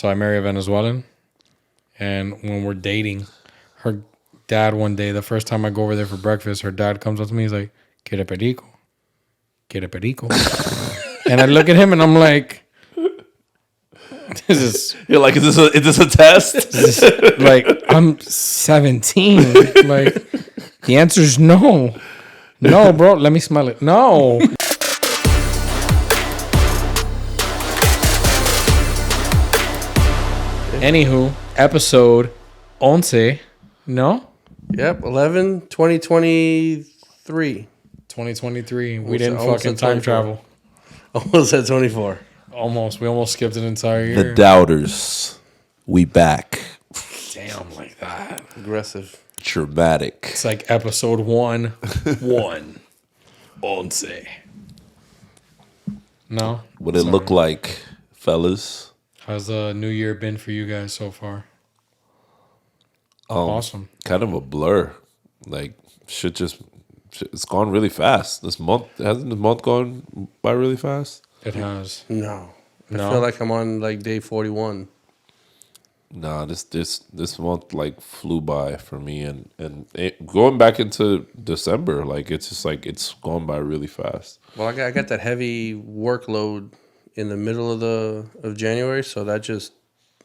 So I marry a Venezuelan, and when we're dating, her dad one day, the first time I go over there for breakfast, her dad comes up to me. He's like, "Quiere perico, quiere perico," and I look at him and I'm like, You're like, is this a test? like, I'm 17. Like, the answer is no. No, bro. Let me smell it. No. Anywho, episode 11. No? Yep, 11, 2023. 2023. We Almost- didn't almost fucking at time 24. travel. Almost at 24. Almost. We almost skipped an entire year. The doubters, we back. Damn, like that. Aggressive. Dramatic. It's like episode 1. 11. No? What it look like, fellas? How's the new year been for you guys so far? Awesome. Kind of a blur. Like it's gone really fast. Hasn't this month gone by really fast? It has. No. No? I feel like I'm on like day 41. Nah, this month like flew by for me, and going back into December, like it's just like it's gone by really fast. Well, I got that heavy workload in the middle of January, so that just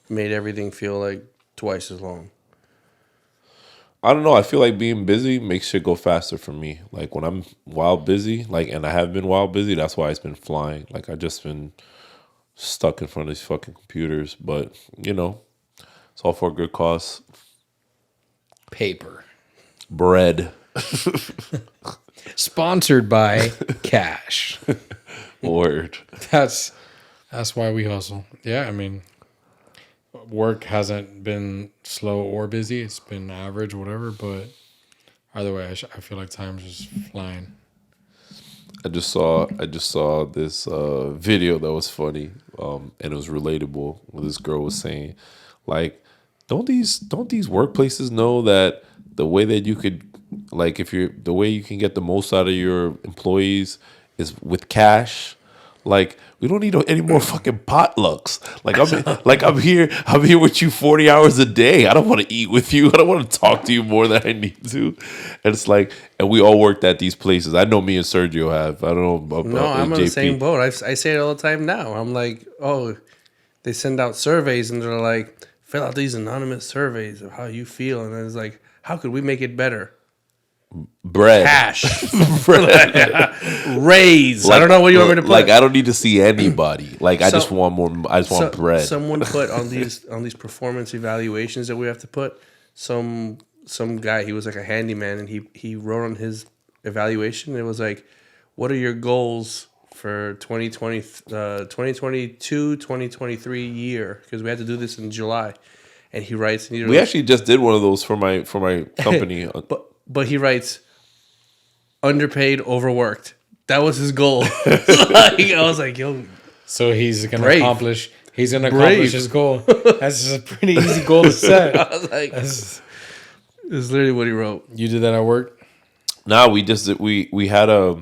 made everything feel like twice as long. I don't know. I feel like being busy makes shit go faster for me. Like when I'm wild busy, like, and I have been wild busy, that's why it's been flying. Like I just been stuck in front of these fucking computers, but you know, it's all for a good cause. Paper. Bread. Sponsored by Cash. Word. That's why we hustle. Yeah, I mean, work hasn't been slow or busy. It's been average, whatever. But either way, I feel like time's just flying. I just saw this video that was funny, and it was relatable. Where this girl was saying, like, don't these workplaces know that the way that you could, like, the way you can get the most out of your employees is with cash. Like, we don't need any more fucking potlucks. Like I'm here with you 40 hours a day. I don't want to eat with you. I don't want to talk to you more than I need to. And it's like, and we all worked at these places. I know me and Sergio have. I don't know about No, I'm on JP. the same boat. I say it all the time now. I'm like, oh, they send out surveys and they're like, fill out these anonymous surveys of how you feel. And it's like, how could we make it better? Bread. Cash. Raise. I don't know what you want me to put. Like, I don't need to see anybody. Like, I just want more. I just want bread. Someone put on these performance evaluations that we have to put, some guy, he was like a handyman, and he wrote on his evaluation, it was like, what are your goals for 2022, 2023 year? Because we had to do this in July. And he writes... We actually just did one of those for my company. But he writes, underpaid, overworked. That was his goal. I was like, yo. So he's gonna Brave. accomplish his goal. That's just a pretty easy goal to set. I was like, it's literally what he wrote. You did that at work? No, we had a,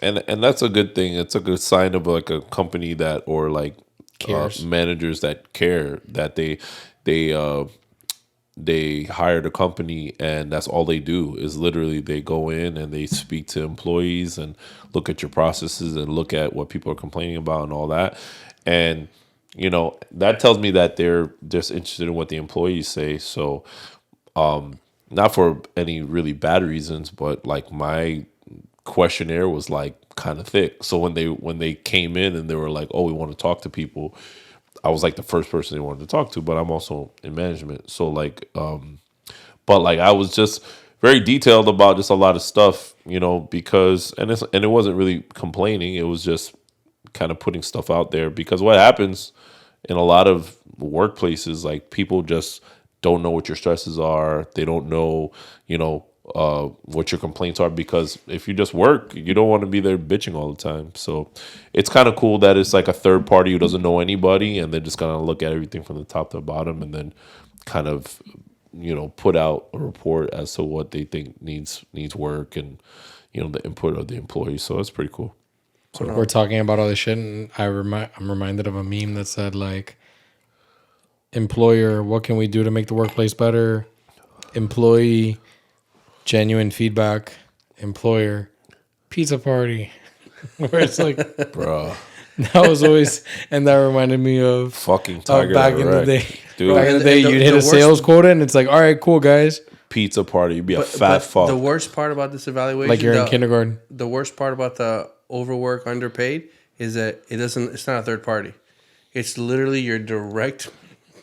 and that's a good thing. It's a good sign of like a company that, or like managers that care, that they hired a company and that's all they do is literally they go in and they speak to employees and look at your processes and look at what people are complaining about and all that. And, you know, that tells me that they're just interested in what the employees say. So, not for any really bad reasons, but like my questionnaire was like kind of thick. So when they came in and they were like, oh, we want to talk to people, I was like the first person they wanted to talk to, but I'm also in management. So like, but like I was just very detailed about just a lot of stuff, you know, because, and it wasn't really complaining. It was just kind of putting stuff out there, because what happens in a lot of workplaces, like people just don't know what your stresses are. They don't know, you know, what your complaints are, because if you just work, you don't want to be there bitching all the time. So it's kind of cool that it's like a third party who doesn't know anybody, and they're just gonna look at everything from the top to the bottom, and then kind of, you know, put out a report as to what they think needs work, and, you know, the input of the employees. So it's pretty cool. So we're talking about all this shit, and I'm reminded of a meme that said like, employer, what can we do to make the workplace better? Employee, genuine feedback. Employer, pizza party. Where it's like, bro. that was always, and that reminded me of Fucking Tiger back got in the wrecked. day. Dude. Back in the And day, you'd hit a worst- sales quota, and it's like, all right, cool, guys. Pizza party, you'd be a But fat fuck. the worst part about this evaluation, Like you're in kindergarten. The worst part about the overwork, underpaid is that it's not a third party. It's literally your direct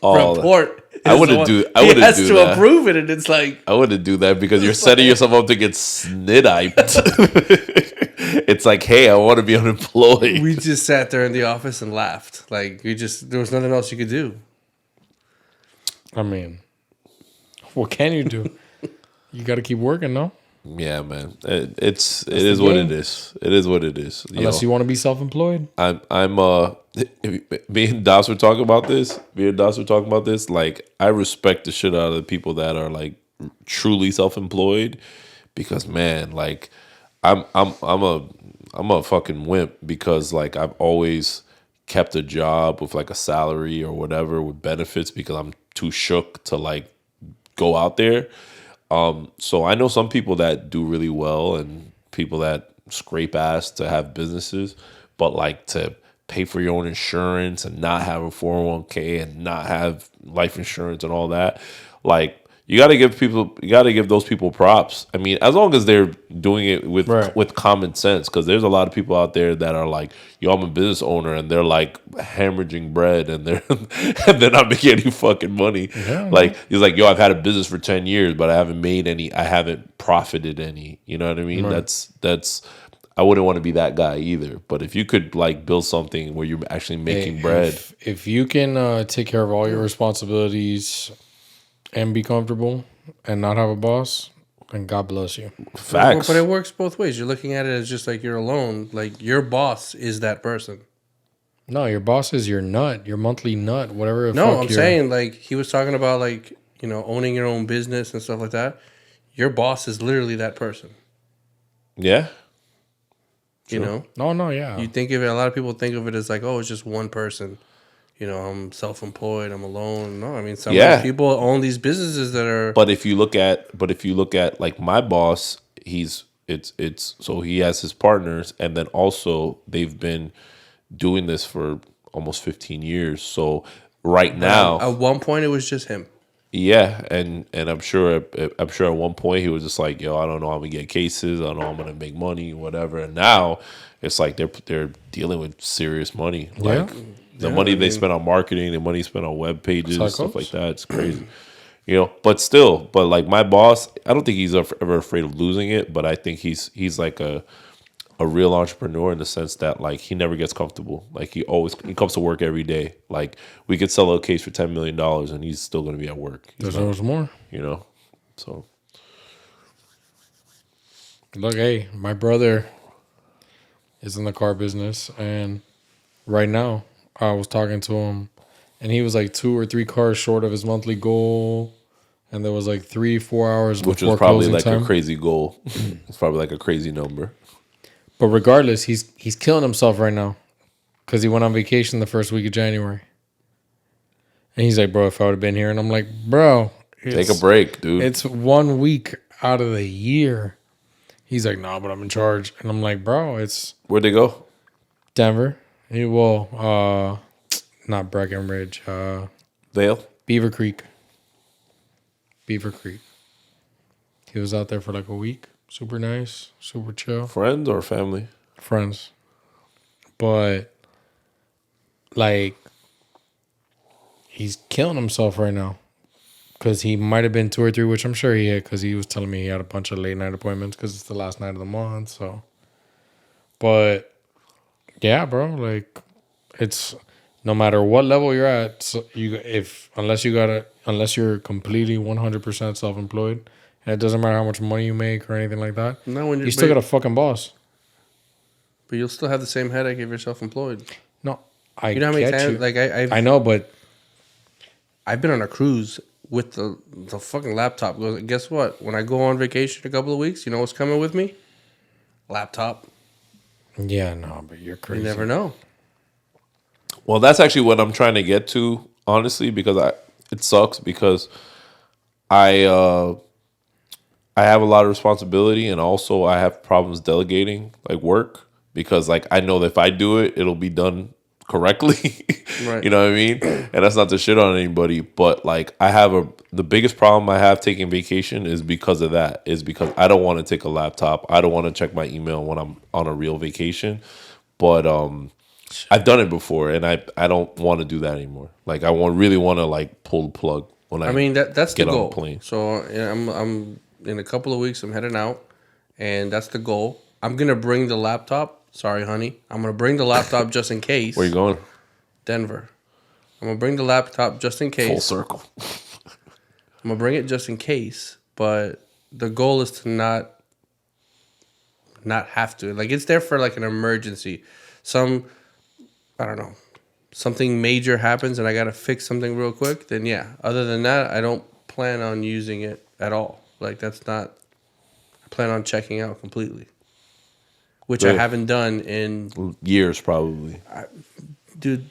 report. I wouldn't do He has do to that. approve it, and it's like, I wouldn't do that because you're setting yourself up to get snit-hyped. It's like, hey, I want to be unemployed. we just sat there in the office and laughed. Like there was nothing else you could do. I mean, what can you do? You got to keep working, no? Yeah, man. It is what it is. It is what it is. Unless you want to be self-employed. I'm me and Das were talking about this. Like, I respect the shit out of the people that are like truly self-employed, because man, like I'm a fucking wimp, because like I've always kept a job with like a salary or whatever with benefits because I'm too shook to like go out there. So I know some people that do really well and people that scrape ass to have businesses, but like to pay for your own insurance and not have a 401k and not have life insurance and all that, like you got to give those people props. I mean, as long as they're doing it with common sense, because there's a lot of people out there that are like, yo, I'm a business owner, and they're like hemorrhaging bread, and they're not making any fucking money. Yeah, like he's like, yo, I've had a business for 10 years, but I haven't made any. I haven't profited any. You know what I mean? Right. That's. I wouldn't want to be that guy either. But if you could like build something where you're actually making bread, if you can take care of all your responsibilities and be comfortable and not have a boss, then God bless you. facts. But it works both ways. You're looking at it as just like you're alone. Like your boss is that person. No, your boss is your nut, your monthly nut, whatever. No, I'm saying like he was talking about like, you know, owning your own business and stuff like that. Your boss is literally that person. Yeah. You know? No, yeah. You think of it, a lot of people think of it as like, oh, it's just one person. You know, I'm self-employed, I'm alone. No, I mean, some of these people own these businesses that are. But if you look at like my boss, so he has his partners, and then also they've been doing this for almost 15 years. So right now, At one point, it was just him. yeah, and I'm sure at one point he was just like, yo, I don't know how I'm gonna get cases, I don't know how I'm gonna make money, whatever. And now it's like they're dealing with serious money, like. The money they spend on marketing, the money spent on web pages, stuff like that. It's crazy. You know, but like my boss, I don't think he's ever afraid of losing it, but I think he's like a real entrepreneur in the sense that like he never gets comfortable. Like he comes to work every day. Like we could sell a case for $10 million and he's still going to be at work. There's always more. You know, so. Look, hey, my brother is in the car business, and right now, I was talking to him, and he was like 2 or 3 cars short of his monthly goal, and there was like 3-4 hours Which before was probably closing like time. a crazy goal. It's probably like a crazy number. But regardless, he's killing himself right now because he went on vacation the first week of January, and he's like, "Bro, if I would have been here," and I'm like, "Bro, Take a break, dude. It's 1 week out of the year." He's like, "No, but I'm in charge," and I'm like, "Bro, it's Where'd they go? Denver." Not Breckenridge. Vale? Beaver Creek. He was out there for like a week. Super nice. Super chill. Friends or family? Friends. But, like, he's killing himself right now. Because he might have been 2 or 3, which I'm sure he had, because he was telling me he had a bunch of late night appointments because it's the last night of the month. So, but, yeah, bro, like, it's no matter what level you're at, so unless you're completely 100% self-employed, and it doesn't matter how much money you make or anything like that, you still got a fucking boss. But you'll still have the same headache if you're self-employed. No, You know how many times? Like I know, but I've been on a cruise with the fucking laptop. Guess what? When I go on vacation in a couple of weeks, you know what's coming with me? Laptop. yeah, no, but you're crazy. You never know. Well, that's actually what I'm trying to get to, honestly, because it sucks because I I have a lot of responsibility, and also I have problems delegating like work because like I know that if I do it, it'll be done correctly. Right. You know what I mean? And that's not to shit on anybody, but like the biggest problem I have taking vacation is because of that. Is because I don't want to take a laptop. I don't want to check my email when I'm on a real vacation. But I've done it before, and I don't want to do that anymore. Like really want to like pull the plug when I mean that's the get on goal. a plane. So yeah, I'm in a couple of weeks. I'm heading out, and that's the goal. I'm gonna bring the laptop. Sorry, honey. I'm gonna bring the laptop just in case. Where you going? Denver. I'm gonna bring the laptop just in case. Full circle. I'm gonna bring it just in case, but the goal is to not have to. Like it's there for like an emergency. I don't know, something major happens and I gotta fix something real quick. Then yeah. Other than that, I don't plan on using it at all. Like that's not. I plan on checking out completely, which I Good. haven't done in Years probably. dude.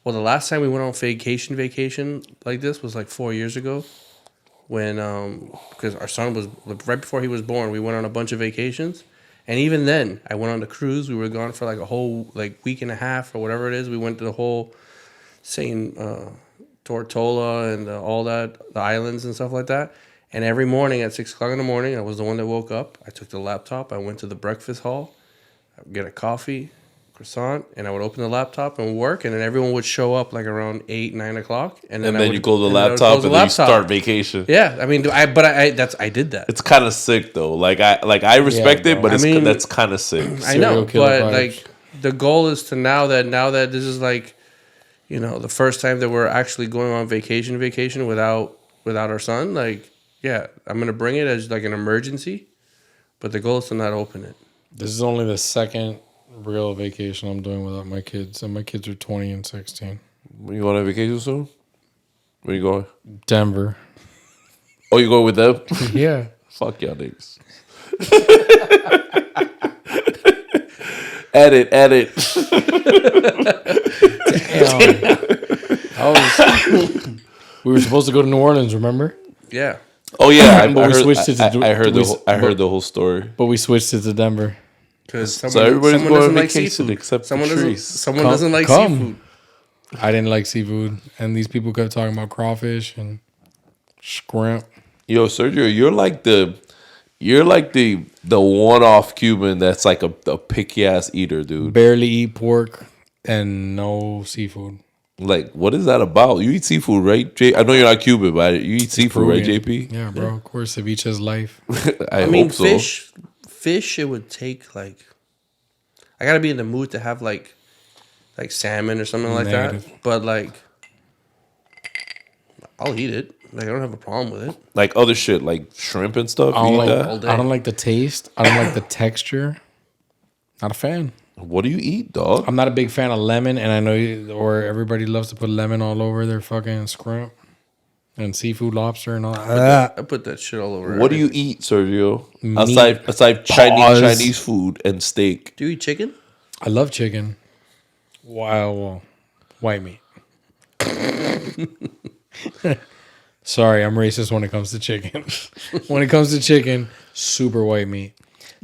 Well, the last time we went on vacation like this was like 4 years ago, when because our son was right before he was born. We went on a bunch of vacations, and even then, I went on a cruise. We were gone for like a whole like week and a half or whatever it is. We went to the whole Saint Tortola and all that, the islands and stuff like that. And every morning at 6 o'clock in the morning, I was the one that woke up. I took the laptop. I went to the breakfast hall. I would get a coffee, croissant, and I would open the laptop and work. And then everyone would show up like around 8, 9 o'clock. And then you go to the laptop and then you start vacation. Yeah, I mean, I did that. It's kind of sick though. I respect Yeah, it, but I mean, that's kind of sick. I know, Serial killer but vibes. like the goal is to now that this is like, the first time that we're actually going on vacation without our son. Like, yeah, I'm gonna bring it as like an emergency, but the goal is to not open it. This is only the second real vacation I'm doing without my kids, and my kids are 20 and 16. You going on vacation soon? Where you going? Denver. Oh, you going with them? Yeah. Fuck y'all niggas. Edit. We were supposed to go to New Orleans, remember? Yeah, Oh yeah, But we switched it to- I heard we- the whole story. But we switched it to Denver. because everybody's going on like vacation seafood. except someone Patrice. someone Come- doesn't like come. seafood. I didn't like seafood, and these people kept talking about crawfish and shrimp. Yo, Sergio, you're like the one-off Cuban that's like a picky ass eater, dude. Barely eat pork and no seafood. Like, what is that about? You eat seafood, right? I know you're not Cuban, but you eat seafood, right, JP? Yeah, bro. Of course, ceviche's life. I I mean, hope so. fish. It would take like, I gotta be in the mood to have like salmon or something like Negative. that. But like, I'll eat it. Like, I don't have a problem with it. Like other shit, like shrimp and stuff. I You don't eat like. that? all day. I don't like the taste. I don't like the texture. Not a fan. What do you eat, dog? I'm not a big fan of lemon, and I know or everybody loves to put lemon all over their fucking shrimp and seafood, lobster, and all that. I put that shit all over. What do you everything. eat, Sergio? Meat. Aside Pause. Chinese food and steak. Do you eat chicken? I love chicken. Wow, well, white meat. Sorry, I'm racist when it comes to chicken. When it comes to chicken, super white meat.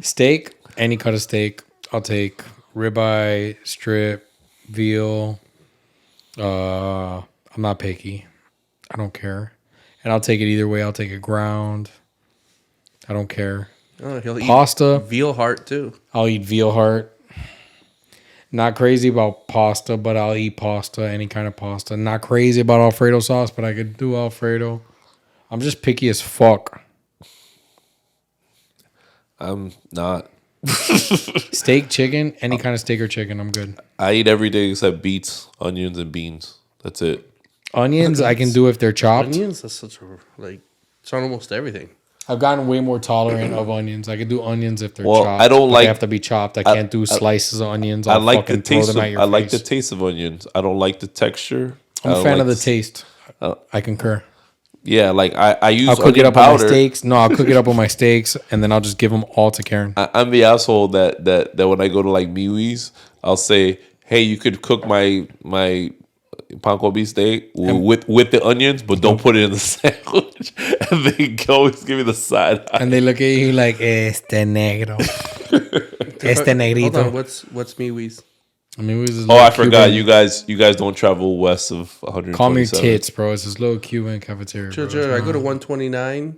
Steak, any cut of steak, I'll take ribeye, strip, veal. I'm not picky. I don't care. And I'll take it either way. I'll take it ground. I don't care. Oh, he'll Pasta. eat veal heart too. I'll eat veal heart. Not crazy about pasta, but I'll eat pasta, any kind of pasta. Not crazy about Alfredo sauce, but I could do Alfredo. I'm just picky as fuck. I'm not. Steak, chicken, any kind of steak or chicken, I'm good. I eat everything except beets, onions, and beans. That's it. Onions, I can do if they're chopped. Onions, that's such a it's on almost everything. I've gotten way more tolerant of onions. I can do onions if they're Well, chopped. I don't but like- They have to be chopped. I can't do slices of onions. I'll I like the fucking throw taste. them at your I like the face. taste of onions. I don't like the texture. I'm I a don't fan like of the s- taste. I concur. Yeah, like I use I'll cook onion it up powder. on my steaks. No, I'll cook it up on my steaks, and then I'll just give them all to Karen. I'm the asshole that when I go to like Miwi's, I'll say, "Hey, you could cook my pan con bistec with the onions, but don't put it in the sandwich. And they always give me the side eye. And they look at you like, este negro. Este negrito. Hold on, what's MeWe's? I mean, it was this Oh, little I forgot. Cuban- You guys don't travel west of 127. Call me tits, bro. It's this little Cuban cafeteria. Sure, Bro. I go to 129.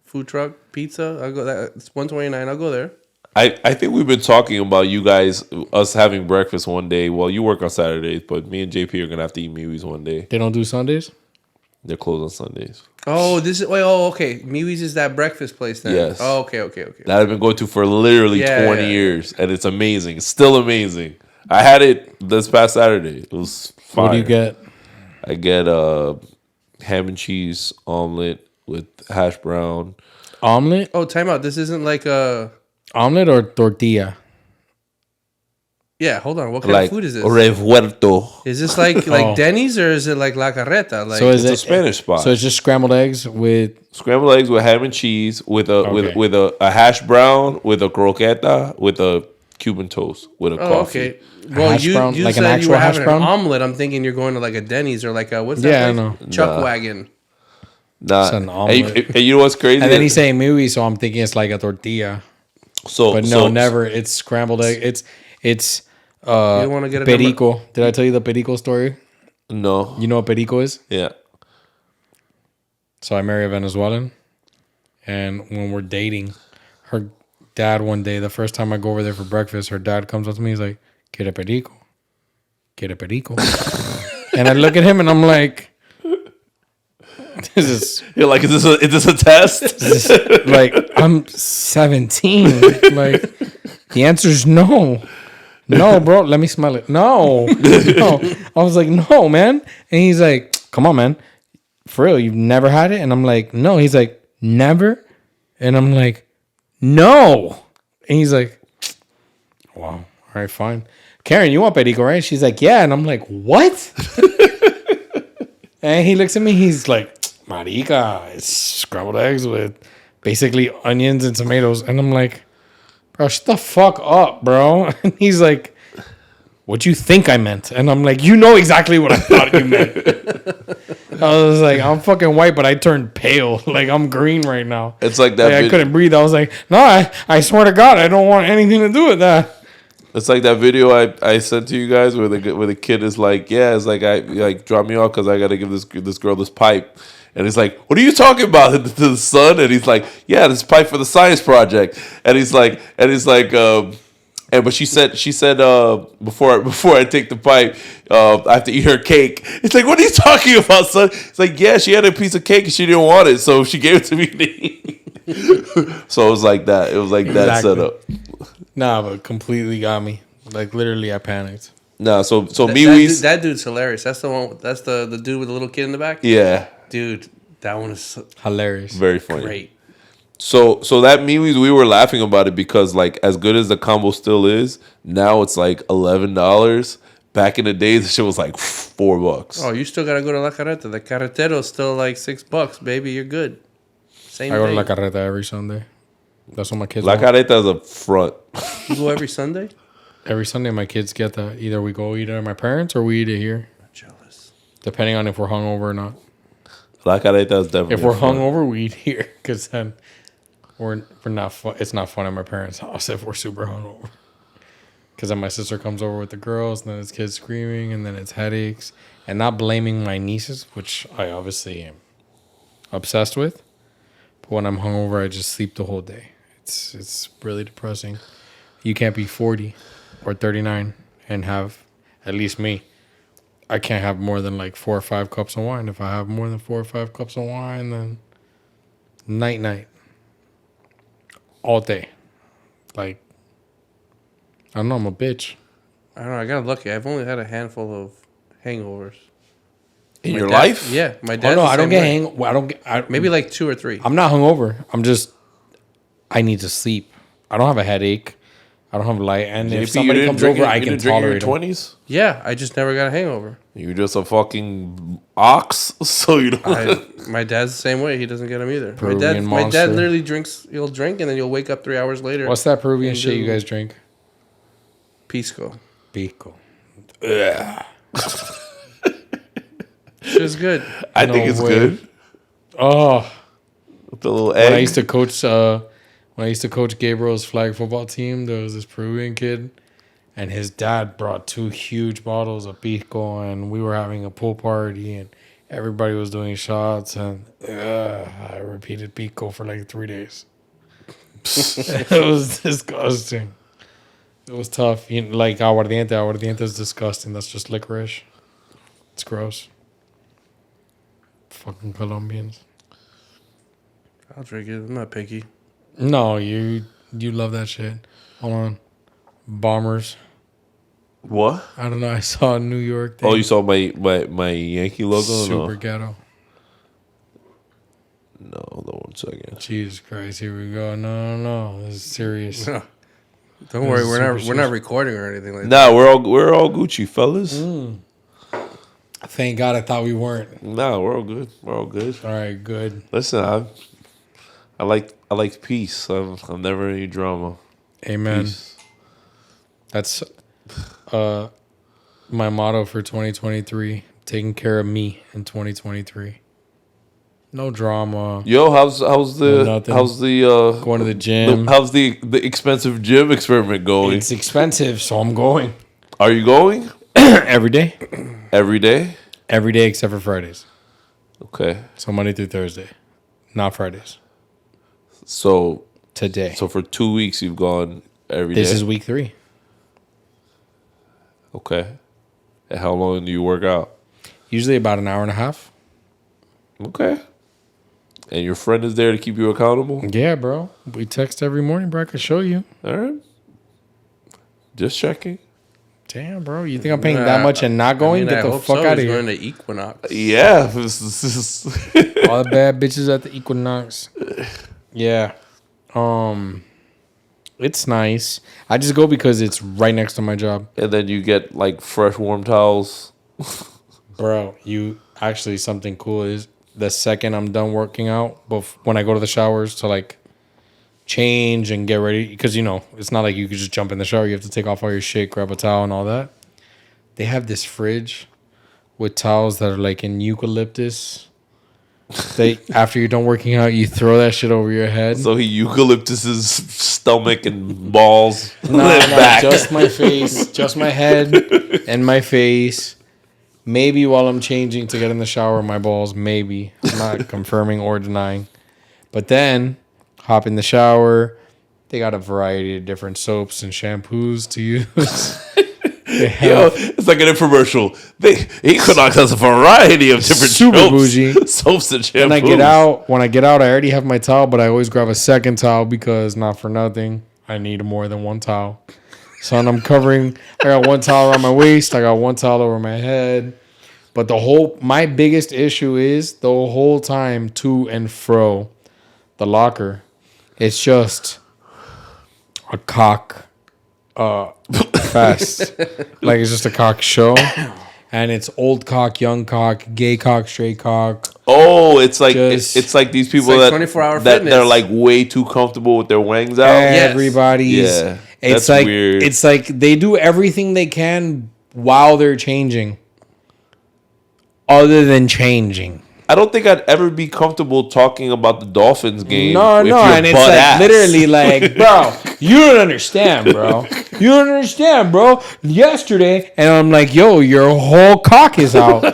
Food truck pizza. I go that it's 129. I'll go there. I think we've been talking about you guys, us having breakfast one day. Well, you work on Saturdays, but me and JP are going to have to eat MeWe's one day. They don't do Sundays? They're closed on Sundays. Oh, okay. MeWe's is that breakfast place then. Yes. Oh, okay. That I've been going to for literally 20 years, and it's amazing. It's still amazing. I had it this past Saturday. It was fire. What do you get? I get ham and cheese omelet with hash brown. Omelet? Oh, time out. This isn't like a... Omelet or tortilla? Yeah, hold on. What kind of food is this? Revuelto. Is this like Denny's or is it like La Carreta? Like, So is It's it a Spanish spot. So it's just scrambled eggs with Scrambled eggs with ham and cheese with a hash brown with a croqueta with a Cuban toast with a coffee. okay. Well, hash you brown? you Like an said you actual were hash having brown? an omelet. I'm thinking you're going to like a Denny's or like a what's that? Yeah, I place? know. Chuck Nah. Wagon. Nah. It's an omelet. And you know what's crazy? and then he's saying MeWe, so I'm thinking it's like a tortilla. But no, never. It's scrambled egg. It's You want to get a Perico. Did I tell you the Perico story? No. You know what Perico is? Yeah. So I marry a Venezuelan, and when we're dating, her dad one day, the first time I go over there for breakfast, her dad comes up to me. He's like, "Quiere Perico? Quiere Perico?" And I look at him and I'm like, You're like, is this a test? like, I'm 17. Like, the answer is no. No, bro, let me smell it. No. I was like, no, man. And he's like, come on, man. For real, you've never had it? And I'm like, no. He's like, never? And I'm like, no. And he's like, wow. All right, fine. Karen, you want Perico, right? She's like, yeah. And I'm like, what? And he looks at me. He's like, marica, it's scrambled eggs with basically onions and tomatoes. And I'm like, bro, shut the fuck up, bro. And he's like, what you think I meant? And I'm like, you know exactly what I thought you meant. I was like, I'm fucking white, but I turned pale. Like, I'm green right now. It's like that. I couldn't breathe. I was like, no, I swear to God, I don't want anything to do with that. It's like that video I sent to you guys where the kid is like, yeah, it's like I like drop me off because I got to give this girl this pipe. And he's like, what are you talking about to the son? And he's like, yeah, this pipe for the science project. And he's like, but she said before I take the pipe, I have to eat her cake. It's like, what are you talking about, son? It's like, yeah, she had a piece of cake and she didn't want it, so she gave it to me to eat. So it was like that. It was like that setup. Nah, but completely got me. Like, literally, I panicked. Nah, so MeWe's. That dude's hilarious. That's the one. That's the dude with the little kid in the back. Yeah. Dude, that one is Hilarious. Very funny. great. So that MeWe's, we were laughing about it because, like, as good as the combo still is, now it's like $11. Back in the days, the shit was like $4. Oh, you still gotta go to La Carreta. The Carretero's still like $6, baby. You're good. Same I go to thing. La Carreta every Sunday. That's what my kids La want. Carreta is a front. You go every Sunday? Every Sunday, my kids get that. Either we go eat it at my parents or we eat it here. I'm jealous. Depending on if we're hungover or not. La Carreta is definitely If we're a front. hungover, we eat here. Because then we're not fun. It's not fun at my parents' house if we're super hungover. Because then my sister comes over with the girls, and then it's kids screaming, and then it's headaches. And not blaming my nieces, which I obviously am obsessed with. But when I'm hungover, I just sleep the whole day. It's really depressing. You can't be 40 or 39 and have, at least me, I can't have more than like 4 or 5 cups of wine. If I have more than 4 or 5 cups of wine, then night. All day. Like, I don't know, I'm a bitch. I don't know. I got lucky. I've only had a handful of hangovers. In My your dad- life? Yeah, my Oh dad. no, I don't get Maybe like 2 or 3. I'm not hungover. I need to sleep. I don't have a headache. I don't have light. And if somebody comes over, I can tolerate it. 20s? Yeah, I just never got a hangover. You're just a fucking ox, so you don't. My dad's the same way. He doesn't get them either. Peruvian My monster. dad literally drinks. He'll drink and then you'll wake up 3 hours later. What's that Peruvian And shit you do- guys drink? Pisco. Pico. Shit's good. I think it's good. Oh, With the little egg. when I used to coach Gabriel's flag football team, there was this Peruvian kid, and his dad brought 2 huge bottles of Perico, and we were having a pool party, and everybody was doing shots, and I repeated Perico for like 3 days. It was disgusting. It was tough. You know, like aguardiente. Aguardiente is disgusting. That's just licorice. It's gross. Fucking Colombians. I'll drink it. I'm not picky. No, you love that shit. Hold on. Bombers. What? I don't know. I saw a New York thing. Oh, you saw my Yankee logo? Super No. ghetto. No, hold on 1 second. Jesus Christ. Here we go. No. This is serious. Don't worry, we're super not recording or anything like that. Nah, we're all Gucci, fellas. Thank God I thought we weren't. Nah, we're all good. We're all good. All right, good. Listen, I like peace. I'm never any drama. Amen. Peace. That's my motto for 2023. Taking care of me in 2023. No drama. Yo, how's the nothing. going to the gym. how's the expensive gym experiment going? It's expensive, so I'm going. Are you going Every day? every day? Every day except for Fridays. Okay, So Monday through Thursday. Not Fridays. so Today. for 2 weeks you've gone every day. This is week 3. Okay, and how long do you work out? Usually about an hour and a half. Okay, and your friend is there to keep you accountable. Yeah, bro. We text every morning, bro. I can show you. All right, just checking. Damn, bro. You think I'm paying that much and not going? Get the fuck out of here. Going to Equinox. Yeah, All the bad bitches at the Equinox. Yeah. It's nice. I just go because it's right next to my job. and then you get like fresh warm towels. Bro, something cool is the second I'm done working out, when I go to the showers to like change and get ready, because it's not like you could just jump in the shower. You have to take off all your shit, grab a towel and all that. They have this fridge with towels that are like in eucalyptus. After you're done working out, you throw that shit over your head. So he eucalyptus his stomach and balls. No, just my face, just my head and my face. Maybe while I'm changing to get in the shower, my balls. Maybe. I'm not confirming or denying. But then, hop in the shower. They got a variety of different soaps and shampoos to use. Yo, it's like an infomercial. Equinox has a variety of different Super soaps, bougie. soaps and shampoos. When I get out, I already have my towel, but I always grab a second towel because not for nothing, I need more than one towel. So I'm I got one towel around my waist, I got one towel over my head. But my biggest issue is the whole time to and fro the locker, it's just a cock fest. Like it's just a cock show. And it's old cock, young cock, gay cock, straight cock. Oh, it's like it's like these people like that 24-hour that fitness. they're like way too comfortable with their wangs out. Everybody's Yeah, it's that's like weird. It's like they do everything they can while they're changing. Other than changing. I don't think I'd ever be comfortable talking about the Dolphins game. No, if you're and it's like ass. literally like, bro, you don't understand, bro. You don't understand, bro. Yesterday, and I'm like, yo, your whole cock is out.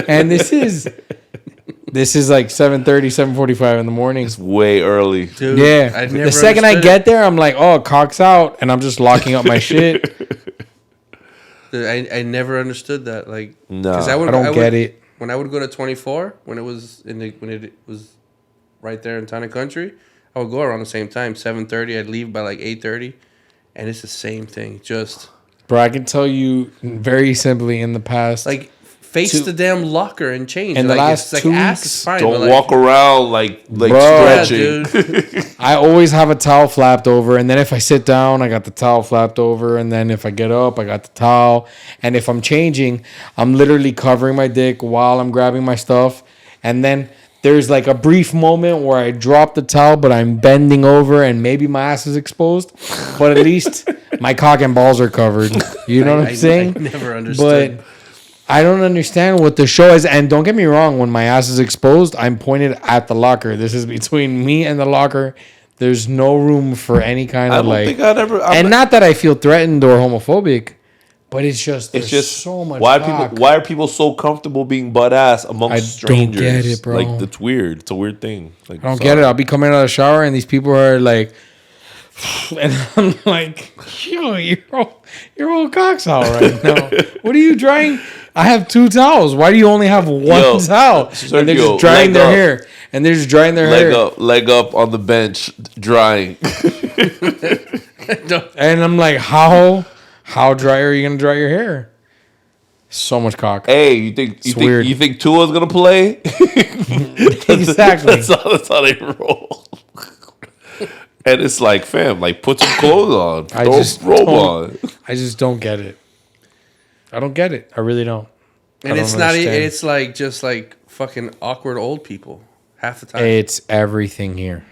And this is like 7:30, 7:45 in the morning. It's way early. Dude, Yeah. The second I get there, I'm like, oh, cock's out, and I'm just locking up my shit. Dude, I never understood that. Like, No. I don't get it. When I would go to 24, when it was right there in Town and Country, I would go around the same time, 7:30. I'd leave by like 8:30, and it's the same thing. Just Bro, I can tell you very simply in the past. like face the damn locker and change. In the like, last it's 2 like ass weeks, is fine. Don't but walk around like Bro. stretching. dude. I always have a towel flapped over, and then if I sit down, I got the towel flapped over, and then if I get up, I got the towel. And if I'm changing, I'm literally covering my dick while I'm grabbing my stuff. And then there's like a brief moment where I drop the towel, but I'm bending over, and maybe my ass is exposed, but at least my cock and balls are covered. You know what I'm saying? I never understood. But I don't understand what the show is. And don't get me wrong, when my ass is exposed, I'm pointed at the locker. This is between me and the locker. There's no room for any kind of like. think I'd ever. Not that I feel threatened or homophobic, but it's just so much. Why are people so comfortable being butt ass amongst strangers? Don't get it, bro. Like it's weird. It's a weird thing. Like I don't get it. I'll be coming out of the shower and these people are like, and I'm like, yo, you're all cocks out right now. What are you drying? I have 2 towels. Why do you only have one towel? Sergio, and they're just drying their hair. And they're just drying their hair. Leg up on the bench, drying. And I'm like, how dry are you gonna dry your hair? So much cock. Hey, you think Tua's gonna play? Exactly. That's how they roll. And it's like, fam, like put some clothes on. I just don't get it. I don't get it. I really don't. And it's not. It's like just like fucking awkward old people half the time. It's everything here.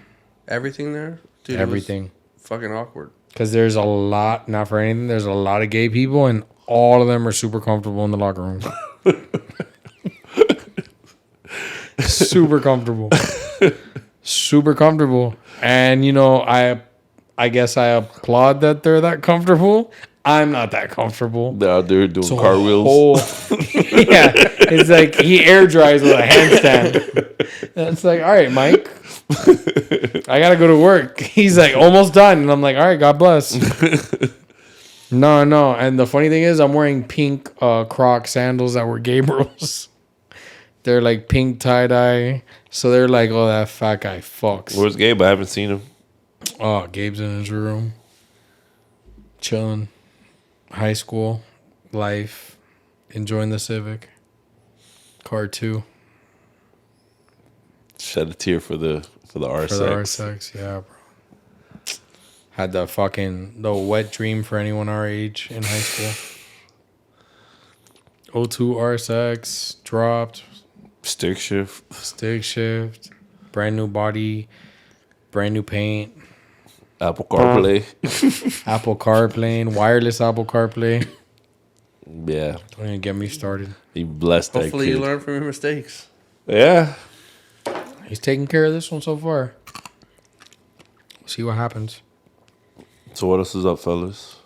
Everything there, dude. Everything. Fucking awkward. Because there's a lot, not for anything. There's a lot of gay people, and all of them are super comfortable in the locker room. Super comfortable. Super comfortable. And you know, I guess I applaud that they're that comfortable. I'm not that comfortable. No, they're doing cartwheels. Yeah, it's like he air dries with a handstand. And it's like, all right, Mike, I gotta go to work. He's like, almost done, and I'm like, all right, God bless. No, and the funny thing is, I'm wearing pink Croc sandals that were Gabriel's. They're like pink tie dye, so they're like, oh, that fat guy fucks. Where's Gabe? I haven't seen him. Oh, Gabe's in his room, chilling. High school life, enjoying the Civic. Car 2. Shed a tear for the RSX. For the RSX, yeah, bro. Had the wet dream for anyone our age in high school. 02 RSX dropped. Stick shift. Brand new body, brand new paint. Apple CarPlay. Apple CarPlay, wireless Apple CarPlay. Yeah. Don't even get me started. He blessed that kid. Hopefully you learn from your mistakes. Yeah. He's taking care of this one so far. See what happens. So what else is up, fellas?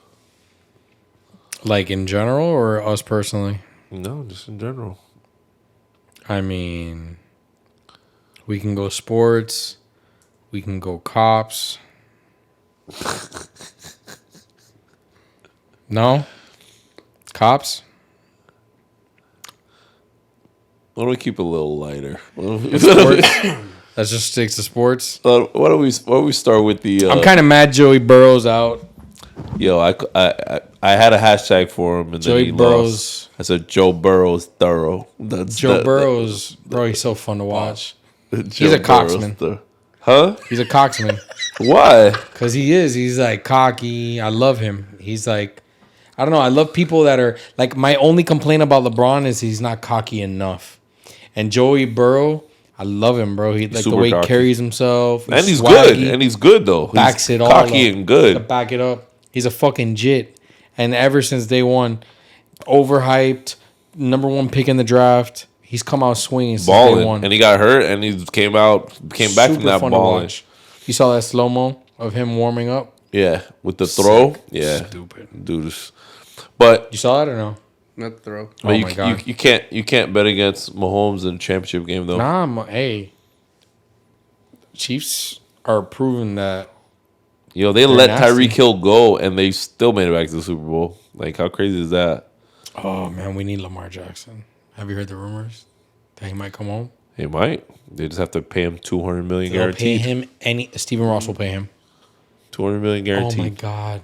Like in general or us personally? No, just in general. I mean, we can go sports. We can go cops. No? Cops? Why don't we keep it a little lighter? Let's just stick to sports. Why don't we start with the? I'm kind of mad Joey Burrow's out. Yo, I had a hashtag for him and Joey then he Burrow's. lost. I said Joe Burrow's thorough. Burrow's, bro. He's so fun to watch. He's a cocksman. Huh? He's a cocksman. Why? Because he is. He's like cocky. I love him. He's like, I don't know. I love people that are like, my only complaint about LeBron is he's not cocky enough. And Joey Burrow, I love him, bro. He like the way he carries himself. And he's swaggy, good. And he's good though. Backs he's it all cocky up. and good. To back it up. He's a fucking jit. And ever since day one, overhyped, number 1 pick in the draft. He's come out swinging since balling, day one. And he got hurt, and he came back from that balling. You saw that slow-mo of him warming up? Yeah, with the throw. Sick. Yeah, Stupid. Dude, but you saw it or no? Not the throw. But my God. You can't bet against Mahomes in the championship game though. Nah, hey, Chiefs are proving that. You know, they let Tyreek Hill go, and they still made it back to the Super Bowl. Like, how crazy is that? Oh man, we need Lamar Jackson. Have you heard the rumors that he might come home? He might. They just have to pay him $200 million guaranteed. They'll pay him Stephen Ross will pay him $200 million guaranteed. Oh my God.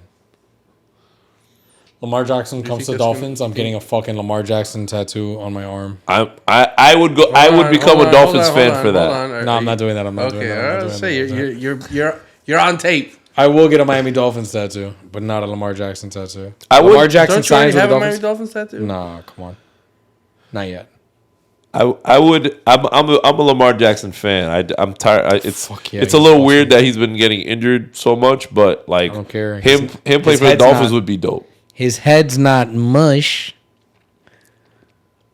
Lamar Jackson comes to Dolphins. I'm getting a fucking Lamar Jackson tattoo on my arm. I would become a Dolphins fan for that. No, I'm not doing that. I'm not doing that. Okay, you're on tape. I will get a Miami Dolphins tattoo, but not a Lamar Jackson tattoo. Lamar Jackson signs with the Dolphins. Miami Dolphins tattoo? Nah, come on, not yet. I would. I'm a Lamar Jackson fan. I'm tired. It's a little weird that he's been getting injured so much, but like I don't care. Him playing for the Dolphins would be dope. His head's not mush.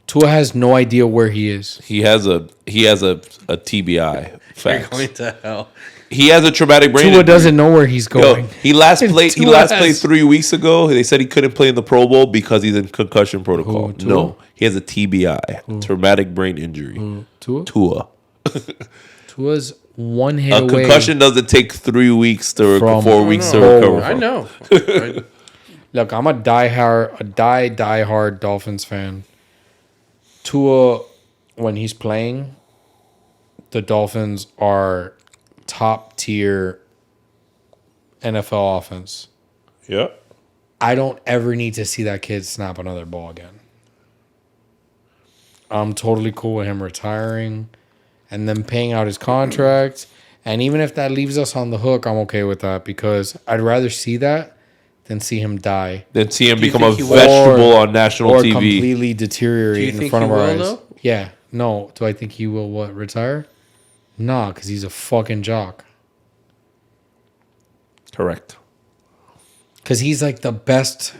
Tua has no idea where he is. He has a TBI. You're Facts. going to hell. He has a traumatic brain Tua injury. doesn't know where he's going. Yo, he last played Tua 3 weeks ago. They said he couldn't play in the Pro Bowl because he's in concussion protocol. Tua? No, he has a TBI, traumatic brain injury. Tua? Tua's one hit A away. concussion doesn't take 3 weeks to From- 4 weeks to Oh, recover. I From. know. Look, I'm a die-hard Dolphins fan. Tua, when he's playing, the Dolphins are top tier NFL offense. Yeah. I don't ever need to see that kid snap another ball again. I'm totally cool with him retiring and then paying out his contract. And even if that leaves us on the hook, I'm okay with that because I'd rather see that than see him die Then see him Do you become a think he will? vegetable on national or TV. completely Do deteriorate you in think front he of our will, eyes. though? Yeah. No. Do I think he will retire? Nah, because he's a fucking jock. Correct. Because he's like the best,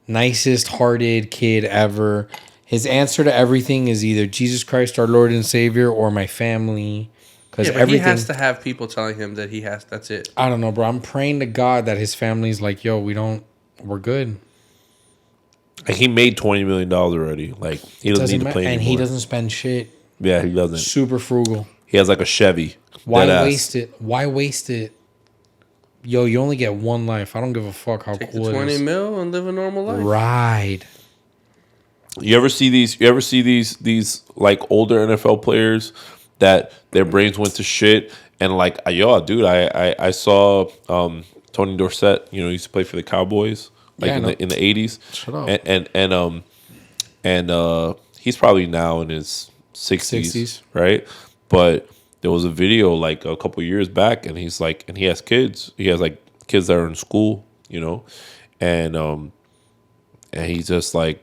nicest hearted kid ever. His answer to everything is either Jesus Christ, our Lord and Savior, or my family. Because Yeah, but he everything. has to have people telling him that he has. That's it. I don't know, bro. I'm praying to God that his family's like, yo, we're good. And he made $20 million already. Like he doesn't need to play anymore. And he doesn't spend shit. Yeah, he doesn't. Super frugal. He has like a Chevy. Why Dead ass. waste it? Why waste it? Yo, you only get one life. I don't give a fuck how Take cool the it 20 is. mil and live a normal life. Ride. You ever see these like older NFL players that their brains went to shit and like dude, I saw Tony Dorsett, he used to play for the Cowboys like Yeah, I know. in the 80s. Shut up. And he's probably now in his 60s, 60s. right? But there was a video like a couple years back and he's like, and he has kids. He has like kids that are in school, and he's just like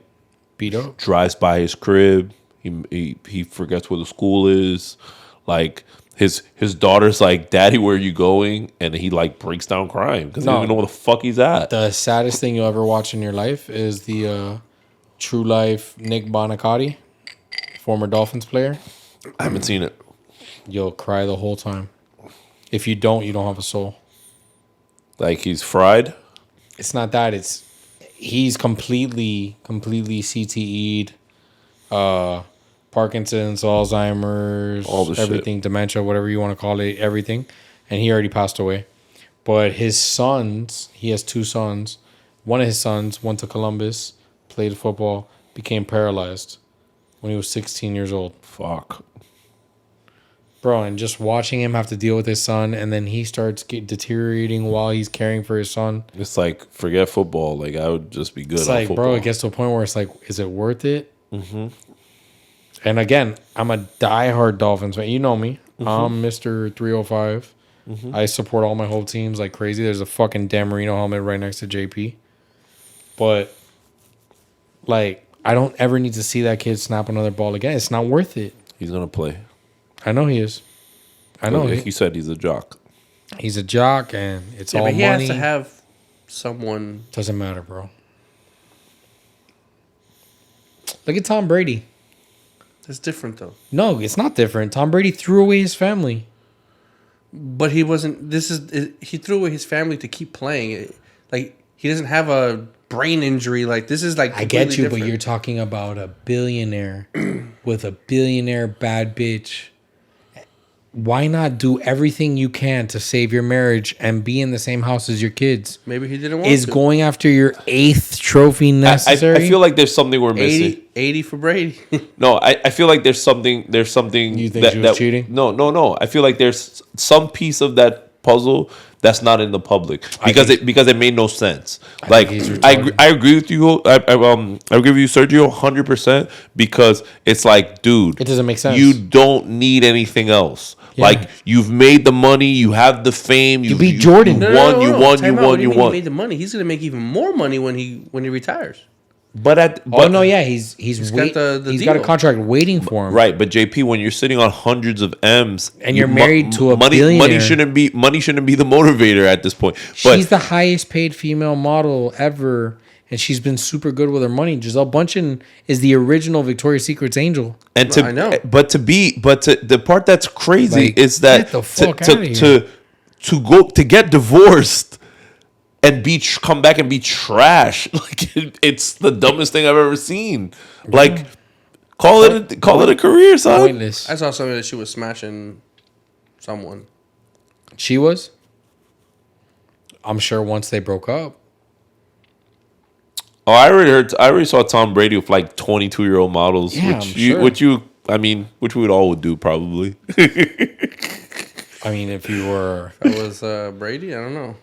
Beat up. drives by his crib. He forgets where the school is. Like his daughter's like, "Daddy, where are you going?" And he like breaks down crying because he No. doesn't even know where the fuck he's at. The saddest thing you'll ever watch in your life is the True Life Nick Bonacati, former Dolphins player. I haven't seen it. You'll cry the whole time. If you don't have a soul. Like he's fried. It's not that. It's he's completely CTE'd, Parkinson's, Alzheimer's, All the shit. everything, dementia, whatever you want to call it, everything. And he already passed away. But his sons, he has 2 sons. One of his sons went to Columbus, played football, became paralyzed when he was 16 years old. Fuck. Bro, and just watching him have to deal with his son, and then he starts deteriorating while he's caring for his son. It's like, forget football. Like I would just be good It's on like, football. bro, it gets to a point where it's like, is it worth it? Mm-hmm. And again, I'm a diehard Dolphins fan. You know me. I'm Mr. 305. I support all my whole teams like crazy. There's a fucking Dan Marino helmet right next to JP. But, like, I don't ever need to see that kid snap another ball again. It's not worth it. He's gonna play. I know he is. I know Like you said, he's a jock. he's a jock, and it's Yeah, all but he money. has to have someone. Doesn't matter, bro. Look at Tom Brady. That's different though. No, it's not different. Tom Brady threw away his family. But he wasn't. He threw away his family to keep playing. Like he doesn't have a brain injury. Like this is like. I get you, completely but you're different. talking about a billionaire with a billionaire bad bitch. Why not do everything you can to save your marriage and be in the same house as your kids? Maybe he didn't want Is to. going after your 8th trophy I necessary? feel like there's something we're missing. 80 for Brady. No, I feel like there's something. You think she was cheating? No. I feel like there's some piece of that puzzle that's not in the public because it made no sense. Like think he's I retarded. agree with you. I agree with you, Sergio, 100%. Because it's like, dude, It doesn't make sense. You don't need anything else. Yeah. Like you've made the money, you have the fame. You beat Jordan. You No, won. no, You no. won. Time You out. What won. do You mean He won. made the money. He's gonna make even more money when he retires. But he's got the he's got a deal. contract waiting for him. right, but JP, when you're sitting on hundreds of M's And you're married to a billionaire. money shouldn't be the motivator at this point. But She's the highest paid female model ever, and she's been super good with her money. Giselle Bundchen is the original Victoria's Secret's angel. And I know. the part that's crazy Like, is that get the fuck outta here. to get divorced and come back and be trash. Like it's the dumbest thing I've ever seen. Like call it a career, son. Pointless. I saw something that she was smashing someone. She was. I'm sure once they broke up. Oh, I already saw Tom Brady with like 22-year-old models, Yeah, which I'm sure. which we would all would do probably. I mean, if you were That was Brady. I don't know.